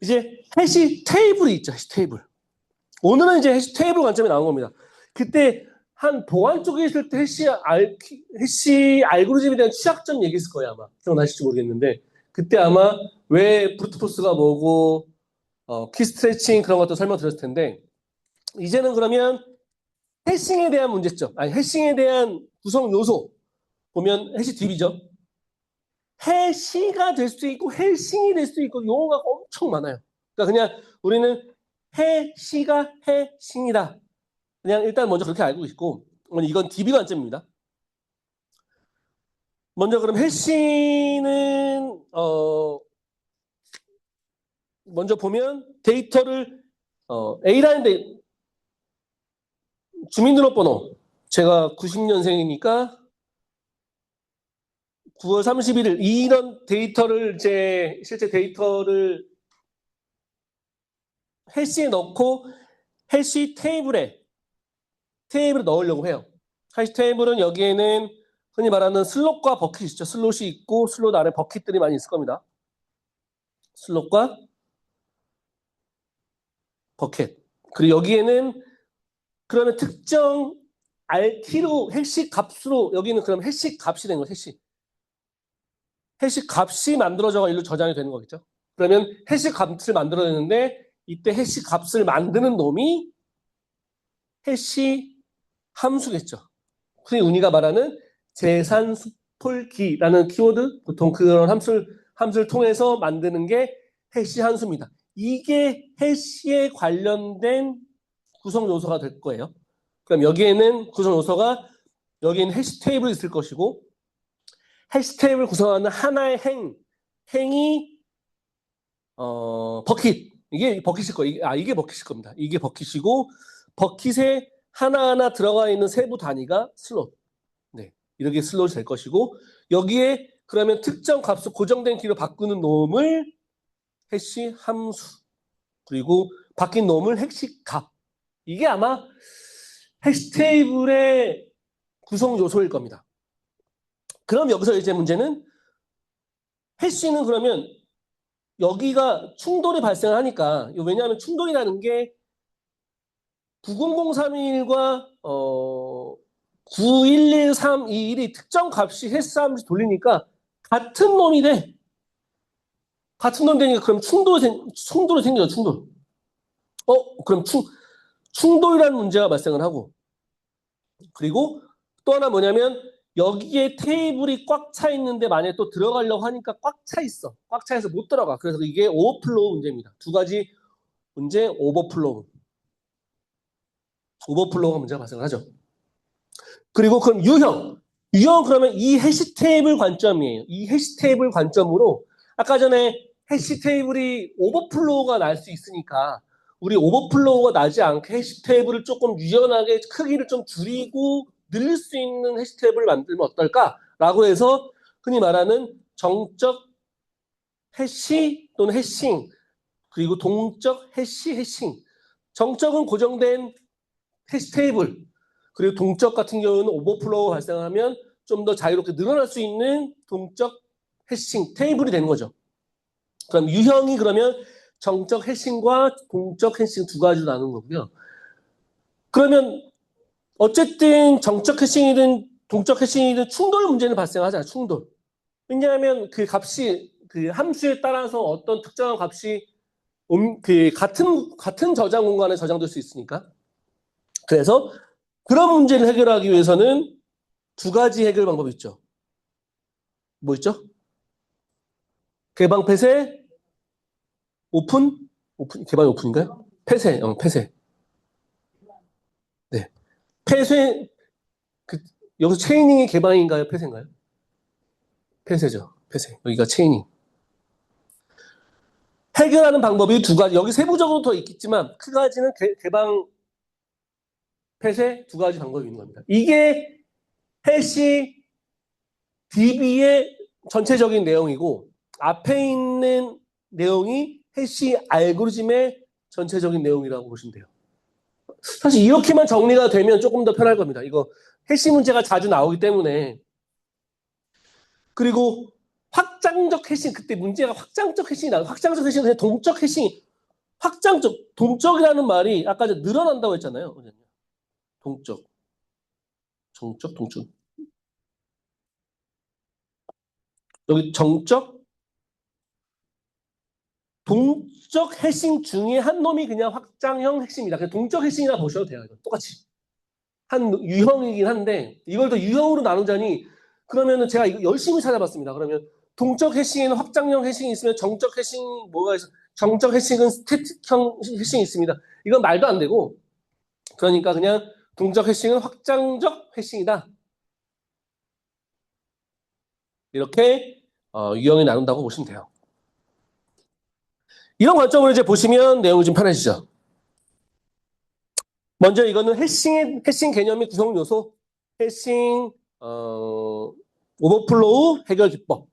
이제 해시 테이블이 있죠. 해시 테이블. 오늘은 이제 해시 테이블 관점에 나온 겁니다. 그때 한 보안 쪽에 있을 때 해시 알고리즘에 대한 취약점 얘기했을 거예요, 아마. 기억나실지 모르겠는데 그때 아마 왜 브루트포스가 뭐고 키 스트레칭 그런 것도 설명드렸을 텐데 이제는 그러면 해싱에 대한 문제점, 해싱에 대한 구성 요소 보면 해시 DB죠. 해시가 될 수도 있고 해싱이 될 수도 있고 용어가 엄청 많아요. 그러니까 그냥 우리는 해시가 해싱이다. 그냥 일단 먼저 그렇게 알고 있고 이건 DB 관점입니다. 먼저 그럼 해시는 먼저 보면 데이터를 A라는 주민등록번호 제가 90년생이니까 9월 31일 이런 데이터를 이제 실제 데이터를 해시에 넣고 해시 테이블에 넣으려고 해요. 해시 테이블은 여기에는 흔히 말하는 슬롯과 버킷이 있죠. 슬롯이 있고 슬롯 안에 버킷들이 많이 있을 겁니다. 슬롯과 버킷. 그리고 여기에는 그러면 특정 키로 해시 값으로 여기는 그럼 해시 값이 된 거예요. 해시 값이 만들어져가 일로 저장이 되는 거겠죠. 그러면 해시 값을 만들어내는데 이때 해시 값을 만드는 놈이 해시 함수겠죠. 흔히 운이가 말하는 재산 수폴기라는 키워드 보통 그런 함수를 통해서 만드는 게 해시 함수입니다. 이게 해시에 관련된 구성 요소가 될 거예요. 그럼 여기에는 구성 요소가 여기에는 해시 테이블이 있을 것이고 해시 테이블을 구성하는 하나의 행이 버킷. 이게 버킷일 거예요. 이게 버킷일 겁니다. 이게 버킷이고 버킷에 하나하나 들어가 있는 세부 단위가 슬롯. 네, 이렇게 슬롯이 될 것이고 여기에 그러면 특정 값을 고정된 키로 바꾸는 놈을 해시 함수 그리고 바뀐 놈을 해시 값. 이게 아마 해시 테이블의 구성 요소일 겁니다. 그럼 여기서 이제 문제는 해시는 그러면 여기가 충돌이 발생하니까 왜냐하면 충돌이라는 게 90031과 911321이 특정 값이 헬스함수 돌리니까 같은 놈이 돼. 같은 놈 되니까 그럼 충돌이 생겨요, 충돌. 그럼 충돌이라는 문제가 발생을 하고. 그리고 또 하나 뭐냐면 여기에 테이블이 꽉 차 있는데 만약에 또 들어가려고 하니까 꽉 차 있어. 꽉 차 있어 못 들어가. 그래서 이게 오버플로우 문제입니다. 두 가지 문제 오버플로우가 문제가 발생하죠. 그리고 그럼 유형 그러면 이 해시 테이블 관점이에요. 이 해시 테이블 관점으로 아까 전에 해시 테이블이 오버플로우가 날 수 있으니까 우리 오버플로우가 나지 않게 해시 테이블을 조금 유연하게 크기를 좀 줄이고 늘릴 수 있는 해시 테이블을 만들면 어떨까라고 해서 흔히 말하는 정적 해시 또는 해싱 그리고 동적 해싱 정적은 고정된 해시 테이블 그리고 동적 같은 경우는 오버플로우가 발생하면 좀 더 자유롭게 늘어날 수 있는 동적 해싱 테이블이 되는 거죠. 그럼 유형이 그러면 정적 해싱과 동적 해싱 두 가지로 나누는 거고요. 그러면 어쨌든 정적 해싱이든 동적 해싱이든 충돌 문제는 발생하잖아요. 충돌. 왜냐하면 그 값이 그 함수에 따라서 어떤 특정한 값이 그 같은 저장 공간에 저장될 수 있으니까. 그래서 그런 문제를 해결하기 위해서는 두 가지 해결 방법이 있죠. 뭐 있죠? 개방 폐쇄, 오픈, 개방이 오픈인가요? 폐쇄, 폐쇄. 네. 폐쇄, 여기서 체이닝이 개방인가요? 폐쇄인가요? 폐쇄죠. 폐쇄. 여기가 체이닝. 해결하는 방법이 두 가지. 여기 세부적으로 더 있겠지만, 그 가지는 개방, 폐쇄 두 가지 방법이 있는 겁니다. 이게 해시 DB의 전체적인 내용이고, 앞에 있는 내용이 해시 알고리즘의 전체적인 내용이라고 보시면 돼요. 사실 이렇게만 정리가 되면 조금 더 편할 겁니다. 이거 해시 문제가 자주 나오기 때문에. 그리고 확장적 해싱, 그때 문제가 확장적 해싱이 나와요. 확장적 해싱은 그냥 동적 해싱, 동적이라는 말이 아까 늘어난다고 했잖아요. 동적, 정적, 동적. 여기 정적, 동적 해싱 중에 한 놈이 그냥 확장형 핵심이다. 그냥 동적 해싱이라 보셔도 돼요. 이거 똑같이. 한 유형이긴 한데 이걸 더 유형으로 나누자니 그러면은 제가 이거 열심히 찾아봤습니다. 그러면 동적 해싱에는 확장형 해싱이 있으면 정적 해싱 뭐가 있어? 정적 해싱은 스태틱형 해싱이 있습니다. 이건 말도 안 되고 그러니까 그냥 동적 해싱은 확장적 해싱이다. 이렇게 유형이 나눈다고 보시면 돼요. 이런 관점으로 이제 보시면 내용이 좀 편해지죠. 먼저 이거는 해싱 개념의 구성 요소, 해싱 오버플로우 해결 기법.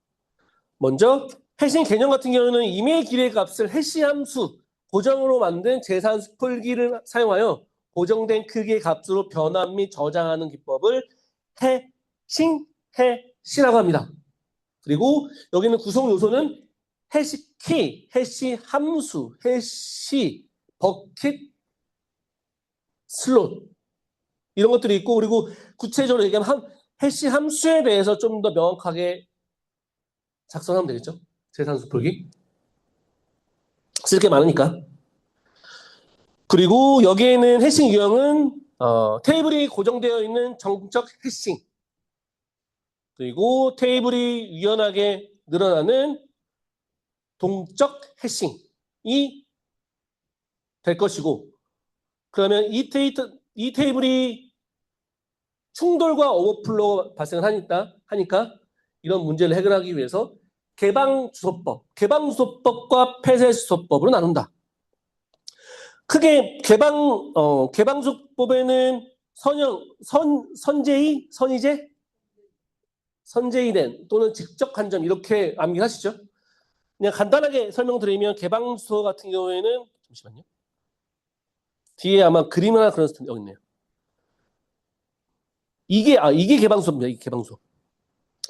먼저 해싱 개념 같은 경우는 이메일 길이의 값을 해시 함수 고정으로 만든 재산수 풀기를 사용하여 고정된 크기의 값으로 변환 및 저장하는 기법을 해시라고 합니다. 그리고 여기는 구성 요소는 해시키, 해시 함수, 해시 버킷, 슬롯 이런 것들이 있고 그리고 구체적으로 얘기하면 해시 함수에 대해서 좀 더 명확하게 작성하면 되겠죠. 재산수 풀기. 쓸 게 많으니까. 그리고 여기에는 해싱 유형은 테이블이 고정되어 있는 정적 해싱 그리고 테이블이 유연하게 늘어나는 동적 해싱이 될 것이고 그러면 이 테이블이 충돌과 오버플로우 발생을 하니까 이런 문제를 해결하기 위해서 개방주소법과 폐쇄주소법으로 나눈다. 크게 개방주소법에는 선제의된 또는 직접 간접 이렇게 암기하시죠. 그냥 간단하게 설명드리면 개방주소 같은 경우에는 잠시만요. 뒤에 아마 그림 하나 그렸을 텐데 여기 있네요. 이게 개방주소입니다. 이게 개방주소.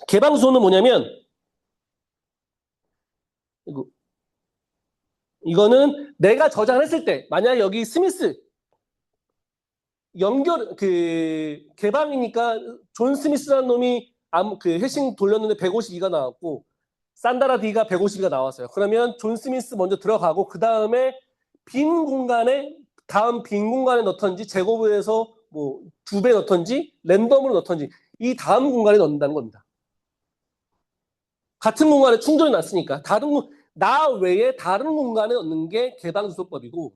개방주소는 뭐냐면 이거는 내가 저장을 했을 때 만약 여기 스미스 개방이니까 존 스미스라는 놈이 해싱 돌렸는데 152가 나왔고 산다라 D가 152가 나왔어요. 그러면 존 스미스 먼저 들어가고 그 다음에 다음 빈 공간에 넣던지 제곱에서 뭐 2배 넣던지 랜덤으로 넣던지 이 다음 공간에 넣는다는 겁니다. 같은 공간에 충전이 났으니까 나 외에 다른 공간에 넣는 게 개방주소법이고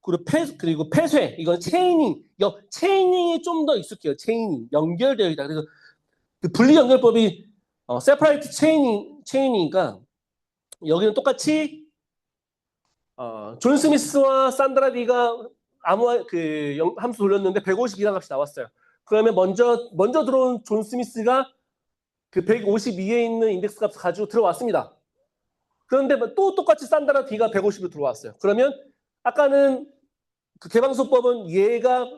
그리고 폐쇄 이건 체이닝이 좀 더 익숙해요. 체이닝 연결되어 있다. 그래서 그 분리 연결법이 세퍼레이트 체이닝이니까 여기는 똑같이 존 스미스와 산드라 D가 함수 돌렸는데 152라는 값이 나왔어요. 그러면 먼저 들어온 존 스미스가 그 152에 있는 인덱스 값을 가지고 들어왔습니다. 그런데 또 똑같이 산드라 D가 150으로 들어왔어요. 그러면 아까는 그 개방소법은 얘가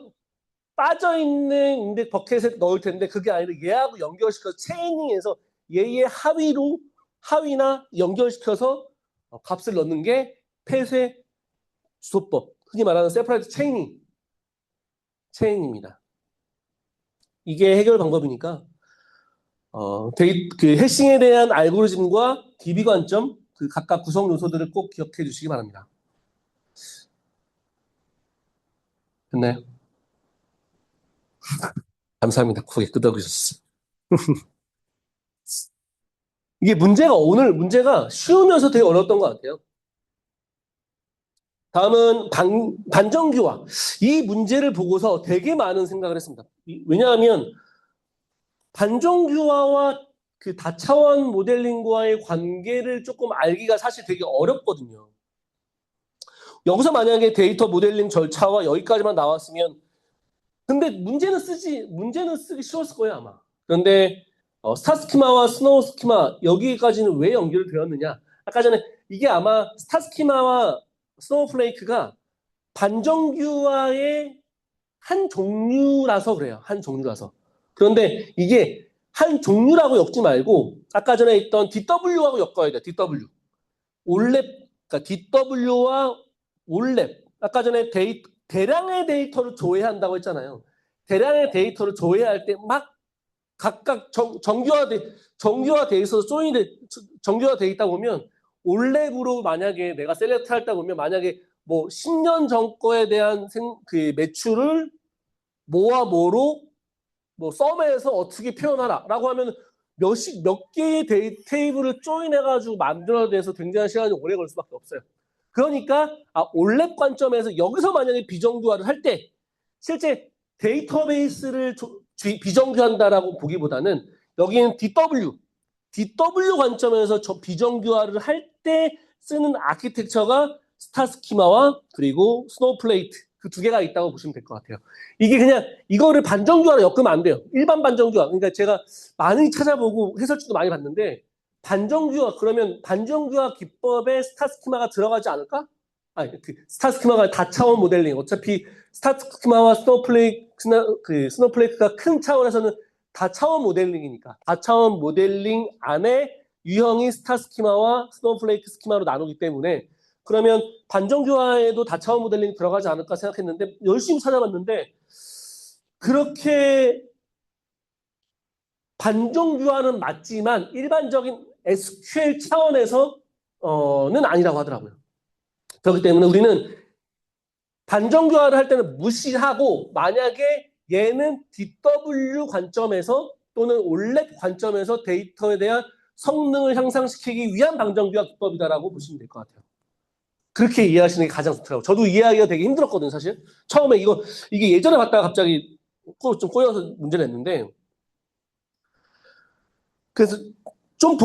빠져있는 인덱스 버켓에 넣을 텐데 그게 아니라 얘하고 연결시켜서 체이닝해서 얘의 하위나 연결시켜서 값을 넣는 게 폐쇄 주소법. 흔히 말하는 세퍼레이트 체인입니다. 이게 해결 방법이니까 그 해싱에 대한 알고리즘과 DB 관점 그 각각 구성 요소들을 꼭 기억해 주시기 바랍니다. 됐나요? 감사합니다. 고개 끄덕이셨어요. 이게 오늘 문제가 쉬우면서 되게 어려웠던 것 같아요. 다음은 반정규화. 이 문제를 보고서 되게 많은 생각을 했습니다. 왜냐하면 반정규화와 그 다차원 모델링과의 관계를 조금 알기가 사실 되게 어렵거든요. 여기서 만약에 데이터 모델링 절차와 여기까지만 나왔으면 근데 문제는 쓰기 쉬웠을 거예요, 아마. 그런데 스타 스키마와 스노우 스키마 여기까지는 왜 연결되었느냐? 아까 전에 이게 아마 스타 스키마와 스노우플레이크가 반정규화의 한 종류라서 그래요. 한 종류라서. 그런데 이게 한 종류라고 엮지 말고 아까 전에 있던 DW하고 엮어야 돼요. DW. 올랩, 그러니까 DW와 올랩. 아까 전에 대량의 데이터를 조회한다고 했잖아요. 대량의 데이터를 조회할 때 막 각각 정규화돼 있어서 정규화돼 있다 보면 올랩으로 만약에 내가 셀렉트 할다 보면 만약에 뭐 10년 전 거에 대한 그 매출을 뭐와 뭐로 뭐 썸에서 어떻게 표현하라라고 하면 몇 개의 테이블을 조인해가지고 만들어내서 굉장한 시간이 오래 걸 수밖에 없어요. 그러니까 올랩 관점에서 여기서 만약에 비정규화를 할 때 실제 데이터베이스를 비정규한다라고 보기보다는 여기는 DW 관점에서 비정규화를 할 때 쓰는 아키텍처가 스타 스키마와 그리고 스노우플레이트 그 두 개가 있다고 보시면 될 것 같아요. 이게 그냥 이거를 반정규화로 엮으면 안 돼요. 일반 반정규화. 그러니까 제가 많이 찾아보고 해설지도 많이 봤는데 그러면 반정규화 기법에 스타 스키마가 들어가지 않을까? 스타 스키마가 다차원 모델링. 어차피 스타 스키마와 스노우플레이크가 큰 차원에서는 다차원 모델링이니까 다차원 모델링 안에 유형이 스타 스키마와 스노우플레이크 스키마로 나누기 때문에 그러면 반정규화에도 다차원 모델링이 들어가지 않을까 생각했는데 열심히 찾아봤는데 그렇게 반정규화는 맞지만 일반적인 SQL 차원에서는 아니라고 하더라고요. 그렇기 때문에 우리는 반정규화를 할 때는 무시하고 만약에 얘는 DW 관점에서 또는 올랩 관점에서 데이터에 대한 성능을 향상시키기 위한 반정규화 기법이다라고 보시면 될 것 같아요. 그렇게 이해하시는 게 가장 좋더라고요. 저도 이해하기가 되게 힘들었거든요, 사실. 처음에 이게 예전에 봤다가 갑자기 좀 꼬여서 문제를 냈는데 그래서 좀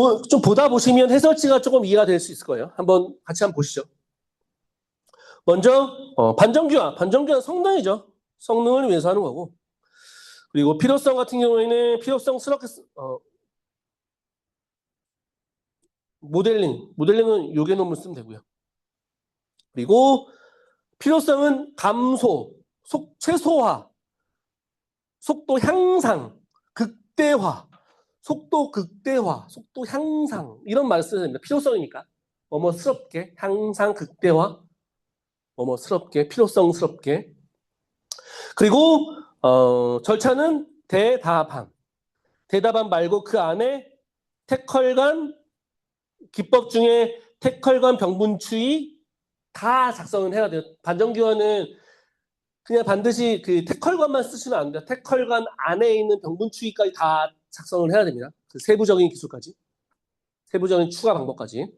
보다 보시면 해설지가 조금 이해가 될 수 있을 거예요. 같이 한번 보시죠. 먼저 반정규화. 반정규화는 성능이죠. 성능을 위해서 하는 거고. 그리고 필요성 같은 경우에는 필요성스럽게 모델링은 요게 놈을 쓰면 되고요. 그리고 필요성은 감소, 최소화, 속도 향상, 극대화, 속도 극대화, 속도 향상 이런 말을 써야 됩니다. 필요성이니까 뭐뭐스럽게 향상 극대화 뭐뭐스럽게 필요성스럽게 그리고 절차는 대다합함. 대다합함 말고 그 안에 태컬관 기법 중에 태컬관 병분추이 다 작성을 해야 돼요. 반정교환은 그냥 반드시 그 태컬관만 쓰시면 안 돼요. 태컬관 안에 있는 병분추이까지 다 작성을 해야 됩니다. 그 세부적인 기술까지. 세부적인 추가 방법까지.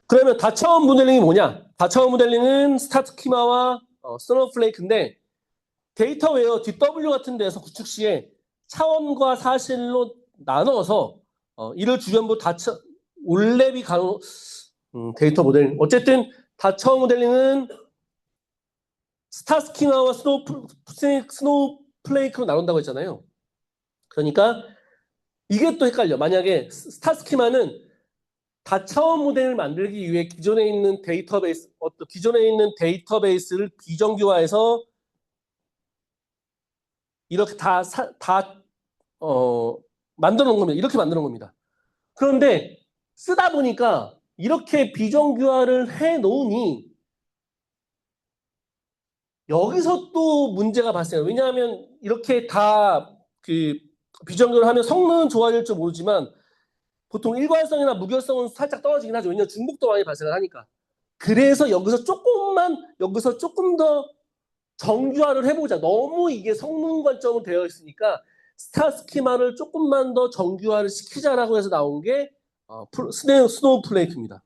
그러면 다차원 모델링이 뭐냐? 다차원 모델링은 스타트스키마와 스노우플레이크인데 데이터웨어 DW 같은 데서 구축 시에 차원과 사실로 나눠서 이를 주변부 올랩이 가능 데이터 모델링. 어쨌든 다차원 모델링은 스타스키마와 스노우플레이크로 나눈다고 했잖아요. 그러니까 이게 또 헷갈려. 만약에 스타스키마는 다차원 모델을 만들기 위해 기존에 있는 데이터베이스를 비정규화해서 이렇게 만들어 놓은 겁니다. 이렇게 만들어 놓은 겁니다. 그런데 쓰다 보니까 이렇게 비정규화를 해 놓으니 여기서 또 문제가 발생해요. 왜냐하면 이렇게 다 그 비정규화를 하면 성능은 좋아질지 모르지만 보통 일관성이나 무결성은 살짝 떨어지긴 하죠. 왜냐하면 중복도 많이 발생을 하니까. 그래서 여기서 조금 더 정규화를 해보자. 너무 이게 성능 관점으로 되어 있으니까 스타 스키마를 조금만 더 정규화를 시키자라고 해서 나온 게 스노우플레이크입니다.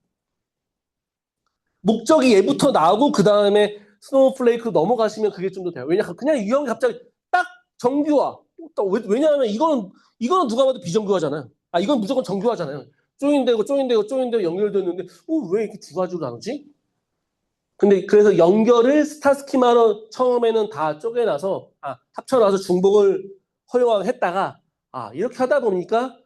목적이 얘부터 나오고 그 다음에 스노우플레이크로 넘어가시면 그게 좀 더 돼요. 왜냐하면 그냥 유형이 갑자기 딱 정규화. 왜냐하면 이거는 누가 봐도 비정규화잖아요. 이건 무조건 정규화잖아요. 조인되고 연결됐는데 왜 이렇게 두 가지로 나누지? 근데 그래서 연결을 스타 스키마로 처음에는 다 쪼개놔서 합쳐놔서 중복을 허용했다가 이렇게 하다 보니까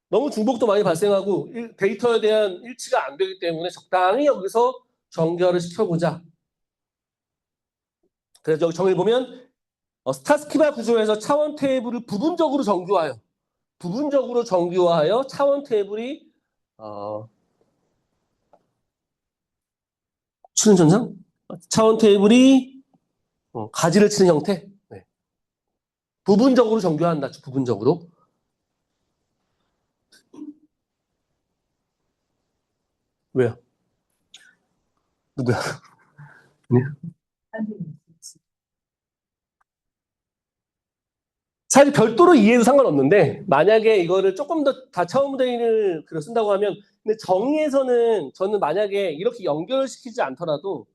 너무 중복도 많이 발생하고 데이터에 대한 일치가 안 되기 때문에 적당히 여기서 정결을 시켜보자. 그래서 여기 정의를 보면 스타 스키마 구조에서 차원 테이블을 부분적으로 정규화하여 차원 테이블이 치는 전상? 차원 테이블이 가지를 치는 형태? 네. 부분적으로 정규화한다. 부분적으로. 왜요? 누구야? 네. 사실 별도로 이해해도 상관없는데 만약에 이거를 조금 더 다차원 모델을 쓴다고 하면 근데 정의에서는 저는 만약에 이렇게 연결시키지 않더라도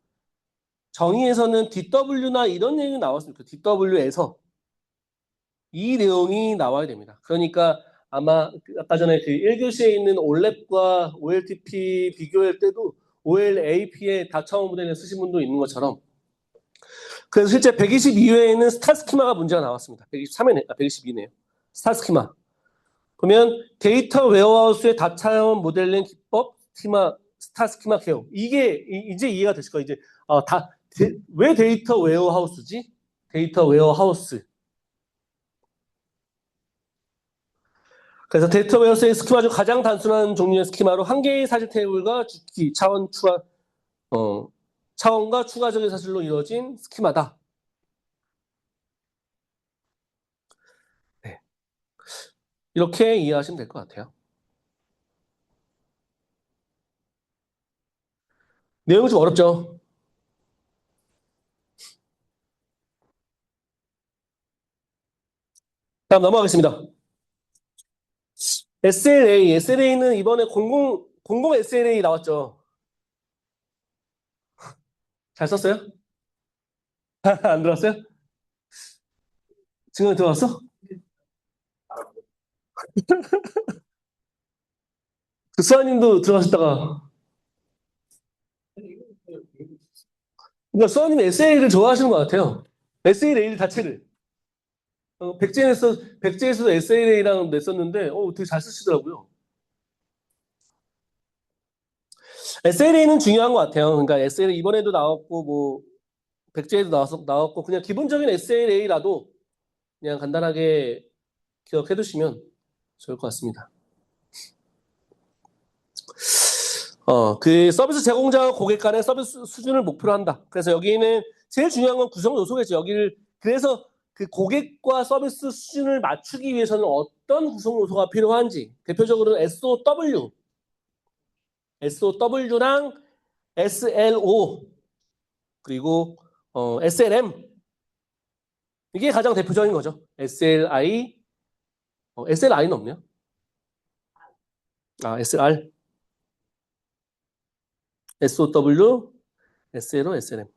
정의에서는 DW나 이런 내용이 나왔으니까 DW에서 이 내용이 나와야 됩니다. 그러니까 아마 아까 전에 그 1교시에 있는 올랩과 OLTP 비교할 때도 OLAP의 다차원 모델을 쓰신 분도 있는 것처럼 그래서 실제 122회에는 스타 스키마가 문제가 나왔습니다. 123회네, 122네요. 스타 스키마. 그러면 데이터 웨어하우스의 다차원 모델링 기법, 스타 스키마 개요. 이게 이제 이해가 되실 거예요. 이제 왜 데이터 웨어하우스지? 데이터 웨어하우스. 그래서 데이터 웨어하우스의 스키마 중 가장 단순한 종류의 스키마로 한 개의 사실 테이블과 주기, 차원과 추가적인 사실로 이루어진 스키마다. 네. 이렇게 이해하시면 될 것 같아요. 내용이 좀 어렵죠? 다음 넘어가겠습니다. SLA는 이번에 00 SLA 나왔죠? 잘 썼어요? 안 들어왔어요? 지금 들어왔어? 그 수아님도 들어가셨다가 그러니까 수아님이 SLA를 좋아하시는 것 같아요. SLA 자체를. 백제에서도 SLA랑 냈었는데 되게 잘 쓰시더라고요. SLA는 중요한 것 같아요. 그러니까 SLA 이번에도 나왔고 뭐 백제에도 나왔고 그냥 기본적인 SLA라도 그냥 간단하게 기억해 두시면 좋을 것 같습니다. 그 서비스 제공자와 고객 간의 서비스 수준을 목표로 한다. 그래서 여기는 제일 중요한 건 구성 요소겠죠. 여기를 그래서 그 고객과 서비스 수준을 맞추기 위해서는 어떤 구성 요소가 필요한지 대표적으로 SOW랑 SLO 그리고 SLM 이게 가장 대표적인 거죠. SLI는 없네요. SLR, SOW, SLO, SLM.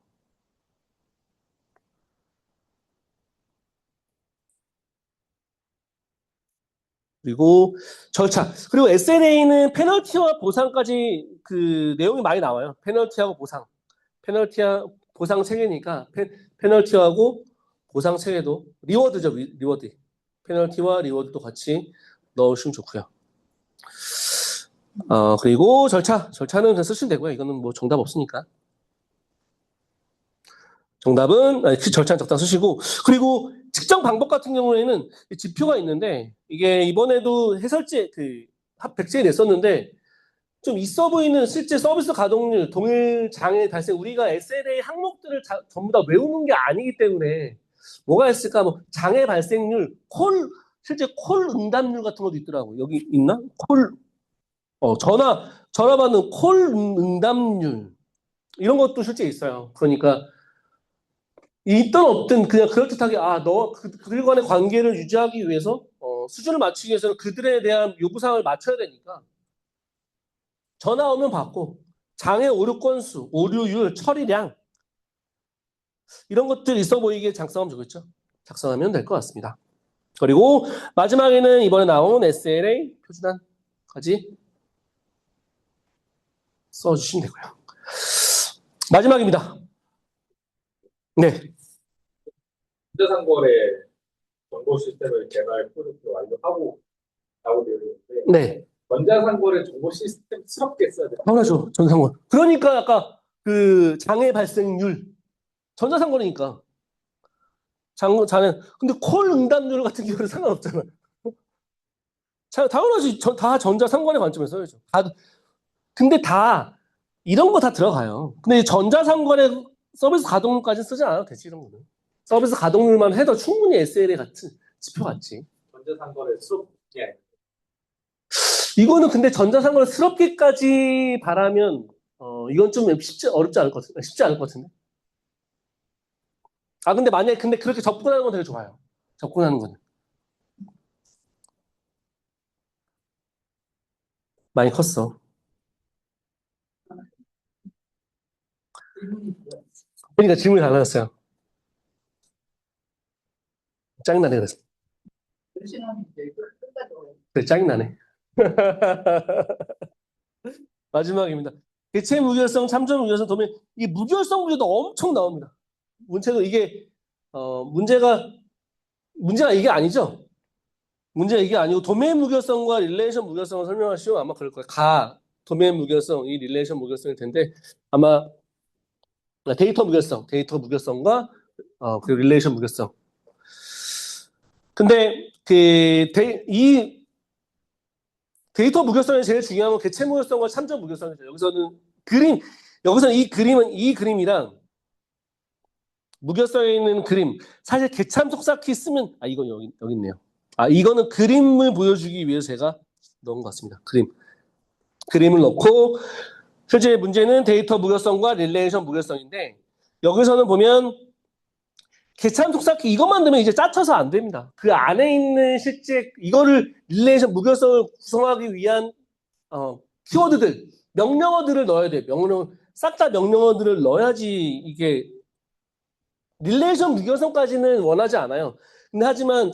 그리고 절차. 그리고 SLA는 페널티와 보상까지 그 내용이 많이 나와요. 페널티하고 보상. 페널티와 보상 체계니까 페널티하고 보상 체계도 리워드죠. 리워드. 페널티와 리워드도 같이 넣으시면 좋고요. 그리고 절차는 그냥 쓰시면 되고요. 이거는 뭐 정답 없으니까. 정답은 절차는 적당 쓰시고 그리고 측정 방법 같은 경우에는 지표가 있는데 이게 이번에도 해설지 그 백지에 냈었는데 좀 있어 보이는 실제 서비스 가동률, 동일 장애 발생 우리가 SLA 항목들을 전부 다 외우는 게 아니기 때문에 뭐가 있을까? 뭐 장애 발생률, 실제 콜 응답률 같은 것도 있더라고. 여기 있나? 전화 받는 콜 응답률 이런 것도 실제 있어요. 그러니까 있든 없든 그냥 그럴듯하게 그들 간의 관계를 유지하기 위해서 수준을 맞추기 위해서는 그들에 대한 요구사항을 맞춰야 되니까 전화 오면 받고 장애 오류 건수, 오류율, 처리량 이런 것들 있어 보이게 작성하면 좋겠죠. 작성하면 될 것 같습니다. 그리고 마지막에는 이번에 나온 SLA 표준안까지 써주시면 되고요. 마지막입니다. 네. 전자상거래 정보 시스템을 개발 프로젝트 완료하고 라고 되어 있는데 네. 전자상거래 정보 시스템스럽게 써야 돼요. 당연하죠. 전자상거래. 그러니까 아까 그 장애 발생률 전자상거래니까 근데 콜 응답률 같은 경우는 상관없잖아요. 당연하지. 다 전자상거래 관점에서 써야죠. 근데 다 이런 거 다 들어가요. 근데 전자상거래 서비스 가동률까지 쓰지 않아도 되지 이런 거는. 서비스 가동률만 해도 충분히 SLA 같은 지표 같지. 전자상거래스럽게 아니에요. 이거는 근데 전자상거래스럽게까지 바라면 이건 좀 쉽지 않을 것 같은데. 근데 그렇게 접근하는 건 되게 좋아요. 접근하는 거는. 많이 컸어. 그러니까 질문이 달라졌어요. 짜증나네, 그래서. 그래, 짜증나네. 마지막입니다. 대체 무결성, 참전 무결성, 도면 이 무결성 문제도 엄청 나옵니다. 문제도 이게 문제가 이게 아니죠. 문제가 이게 아니고 도메인 무결성과 릴레이션 무결성을 설명하시면 아마 그럴 거예요. 도메인 무결성, 이 릴레이션 무결성일 텐데 아마 데이터 무결성과 그리고 릴레이션 무결성. 근데 이 데이터 무결성이 제일 중요한 건 개체 무결성과 참전 무결성이죠. 여기서는 이 그림이랑 무결성에 있는 그림. 사실 개참속사키 쓰면 이건 여기 있네요. 이거는 그림을 보여주기 위해서 제가 넣은 것 같습니다. 그림을 넣고 실제 문제는 데이터 무결성과 릴레이션 무결성인데 여기서는 보면 개참속사키 이것만 넣으면 이제 짜쳐서 안 됩니다. 그 안에 있는 실제 이거를 릴레이션 무결성을 구성하기 위한 키워드들, 명령어들을 넣어야 돼요. 싹 다 명령어들을 넣어야지 이게 릴레이션 무결성까지는 원하지 않아요. 근데 하지만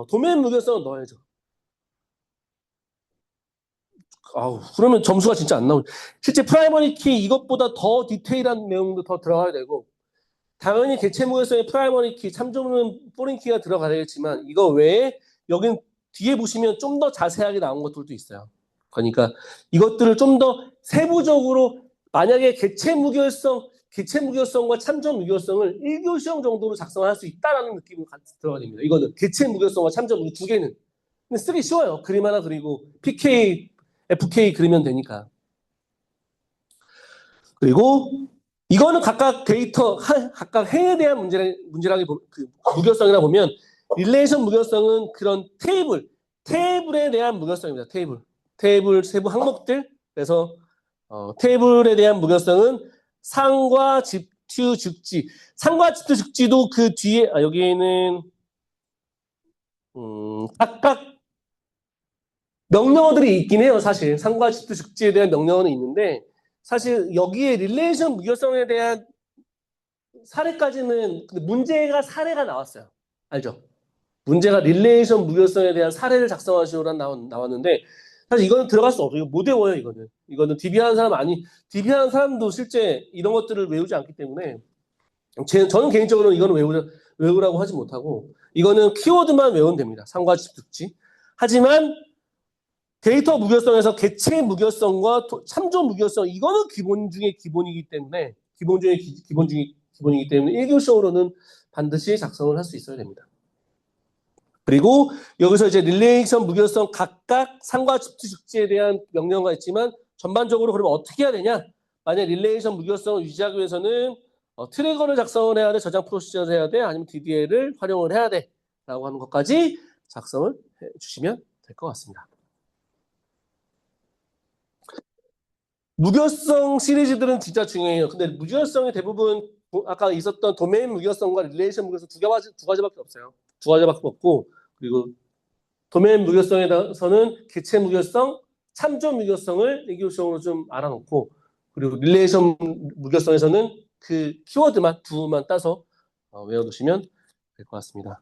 도메인 무결성은 넣어야죠. 그러면 점수가 진짜 안 나오죠. 실제 프라이머리 키 이것보다 더 디테일한 내용도 더 들어가야 되고 당연히 개체 무결성의 프라이머리 키, 참조는 포린 키가 들어가야겠지만 이거 외에 여긴 뒤에 보시면 좀 더 자세하게 나온 것들도 있어요. 그러니까 이것들을 좀 더 세부적으로 만약에 개체 무결성과 참전 무결성을 1교시형 정도로 작성할 수 있다라는 느낌이 같이 들어야 됩니다. 이거는 개체 무결성과 참전 무결성 두 개는. 근데 쓰기 쉬워요. 그림 하나 그리고 PK, FK 그리면 되니까. 그리고 이거는 각각 각각 행에 대한 문제라기 그 무결성이라 보면 릴레이션 무결성은 그런 테이블에 대한 무결성입니다. 테이블 세부 항목들. 그래서 테이블에 대한 무결성은 상과 집투 즉지. 상과 집투 즉지도 그 뒤에 여기에는 각각 명령어들이 있긴 해요. 사실 상과 집투 즉지에 대한 명령어는 있는데 사실 여기에 릴레이션 무결성에 대한 사례까지는 문제가 사례가 나왔어요. 알죠? 문제가 릴레이션 무결성에 대한 사례를 작성하시오란 나왔는데 사실 이거는 들어갈 수 없어요. 이거 못 외워요. 이거는 DB하는 사람도 실제 이런 것들을 외우지 않기 때문에 저는 개인적으로는 이거는 외우라고 하지 못하고 이거는 키워드만 외우면 됩니다. 상과 집특지. 하지만 데이터 무결성에서 개체 무결성과 참조 무결성 이거는 기본 중에 기본이기 때문에 기본이기 때문에 1교시적으로는 반드시 작성을 할 수 있어야 됩니다. 그리고 여기서 이제 릴레이션 무결성 각각 상과 집투 즉지에 대한 명령어가 있지만 전반적으로 그러면 어떻게 해야 되냐? 만약 릴레이션 무결성을 유지하기 위해서는 트리거를 작성을 해야 돼, 저장 프로시저를 해야 돼, 아니면 DDL을 활용을 해야 돼 라고 하는 것까지 작성을 해주시면 될 것 같습니다. 무결성 시리즈들은 진짜 중요해요. 근데 무결성이 대부분 아까 있었던 도메인 무결성과 릴레이션 무결성 두 가지밖에 없어요. 두 가지밖에 없고 그리고 도메인 무결성에서는 개체 무결성, 참조 무결성을 1교시적으로 좀 알아놓고 그리고 릴레이션 무결성에서는 그 키워드만 두만 따서 외워두시면 될 것 같습니다.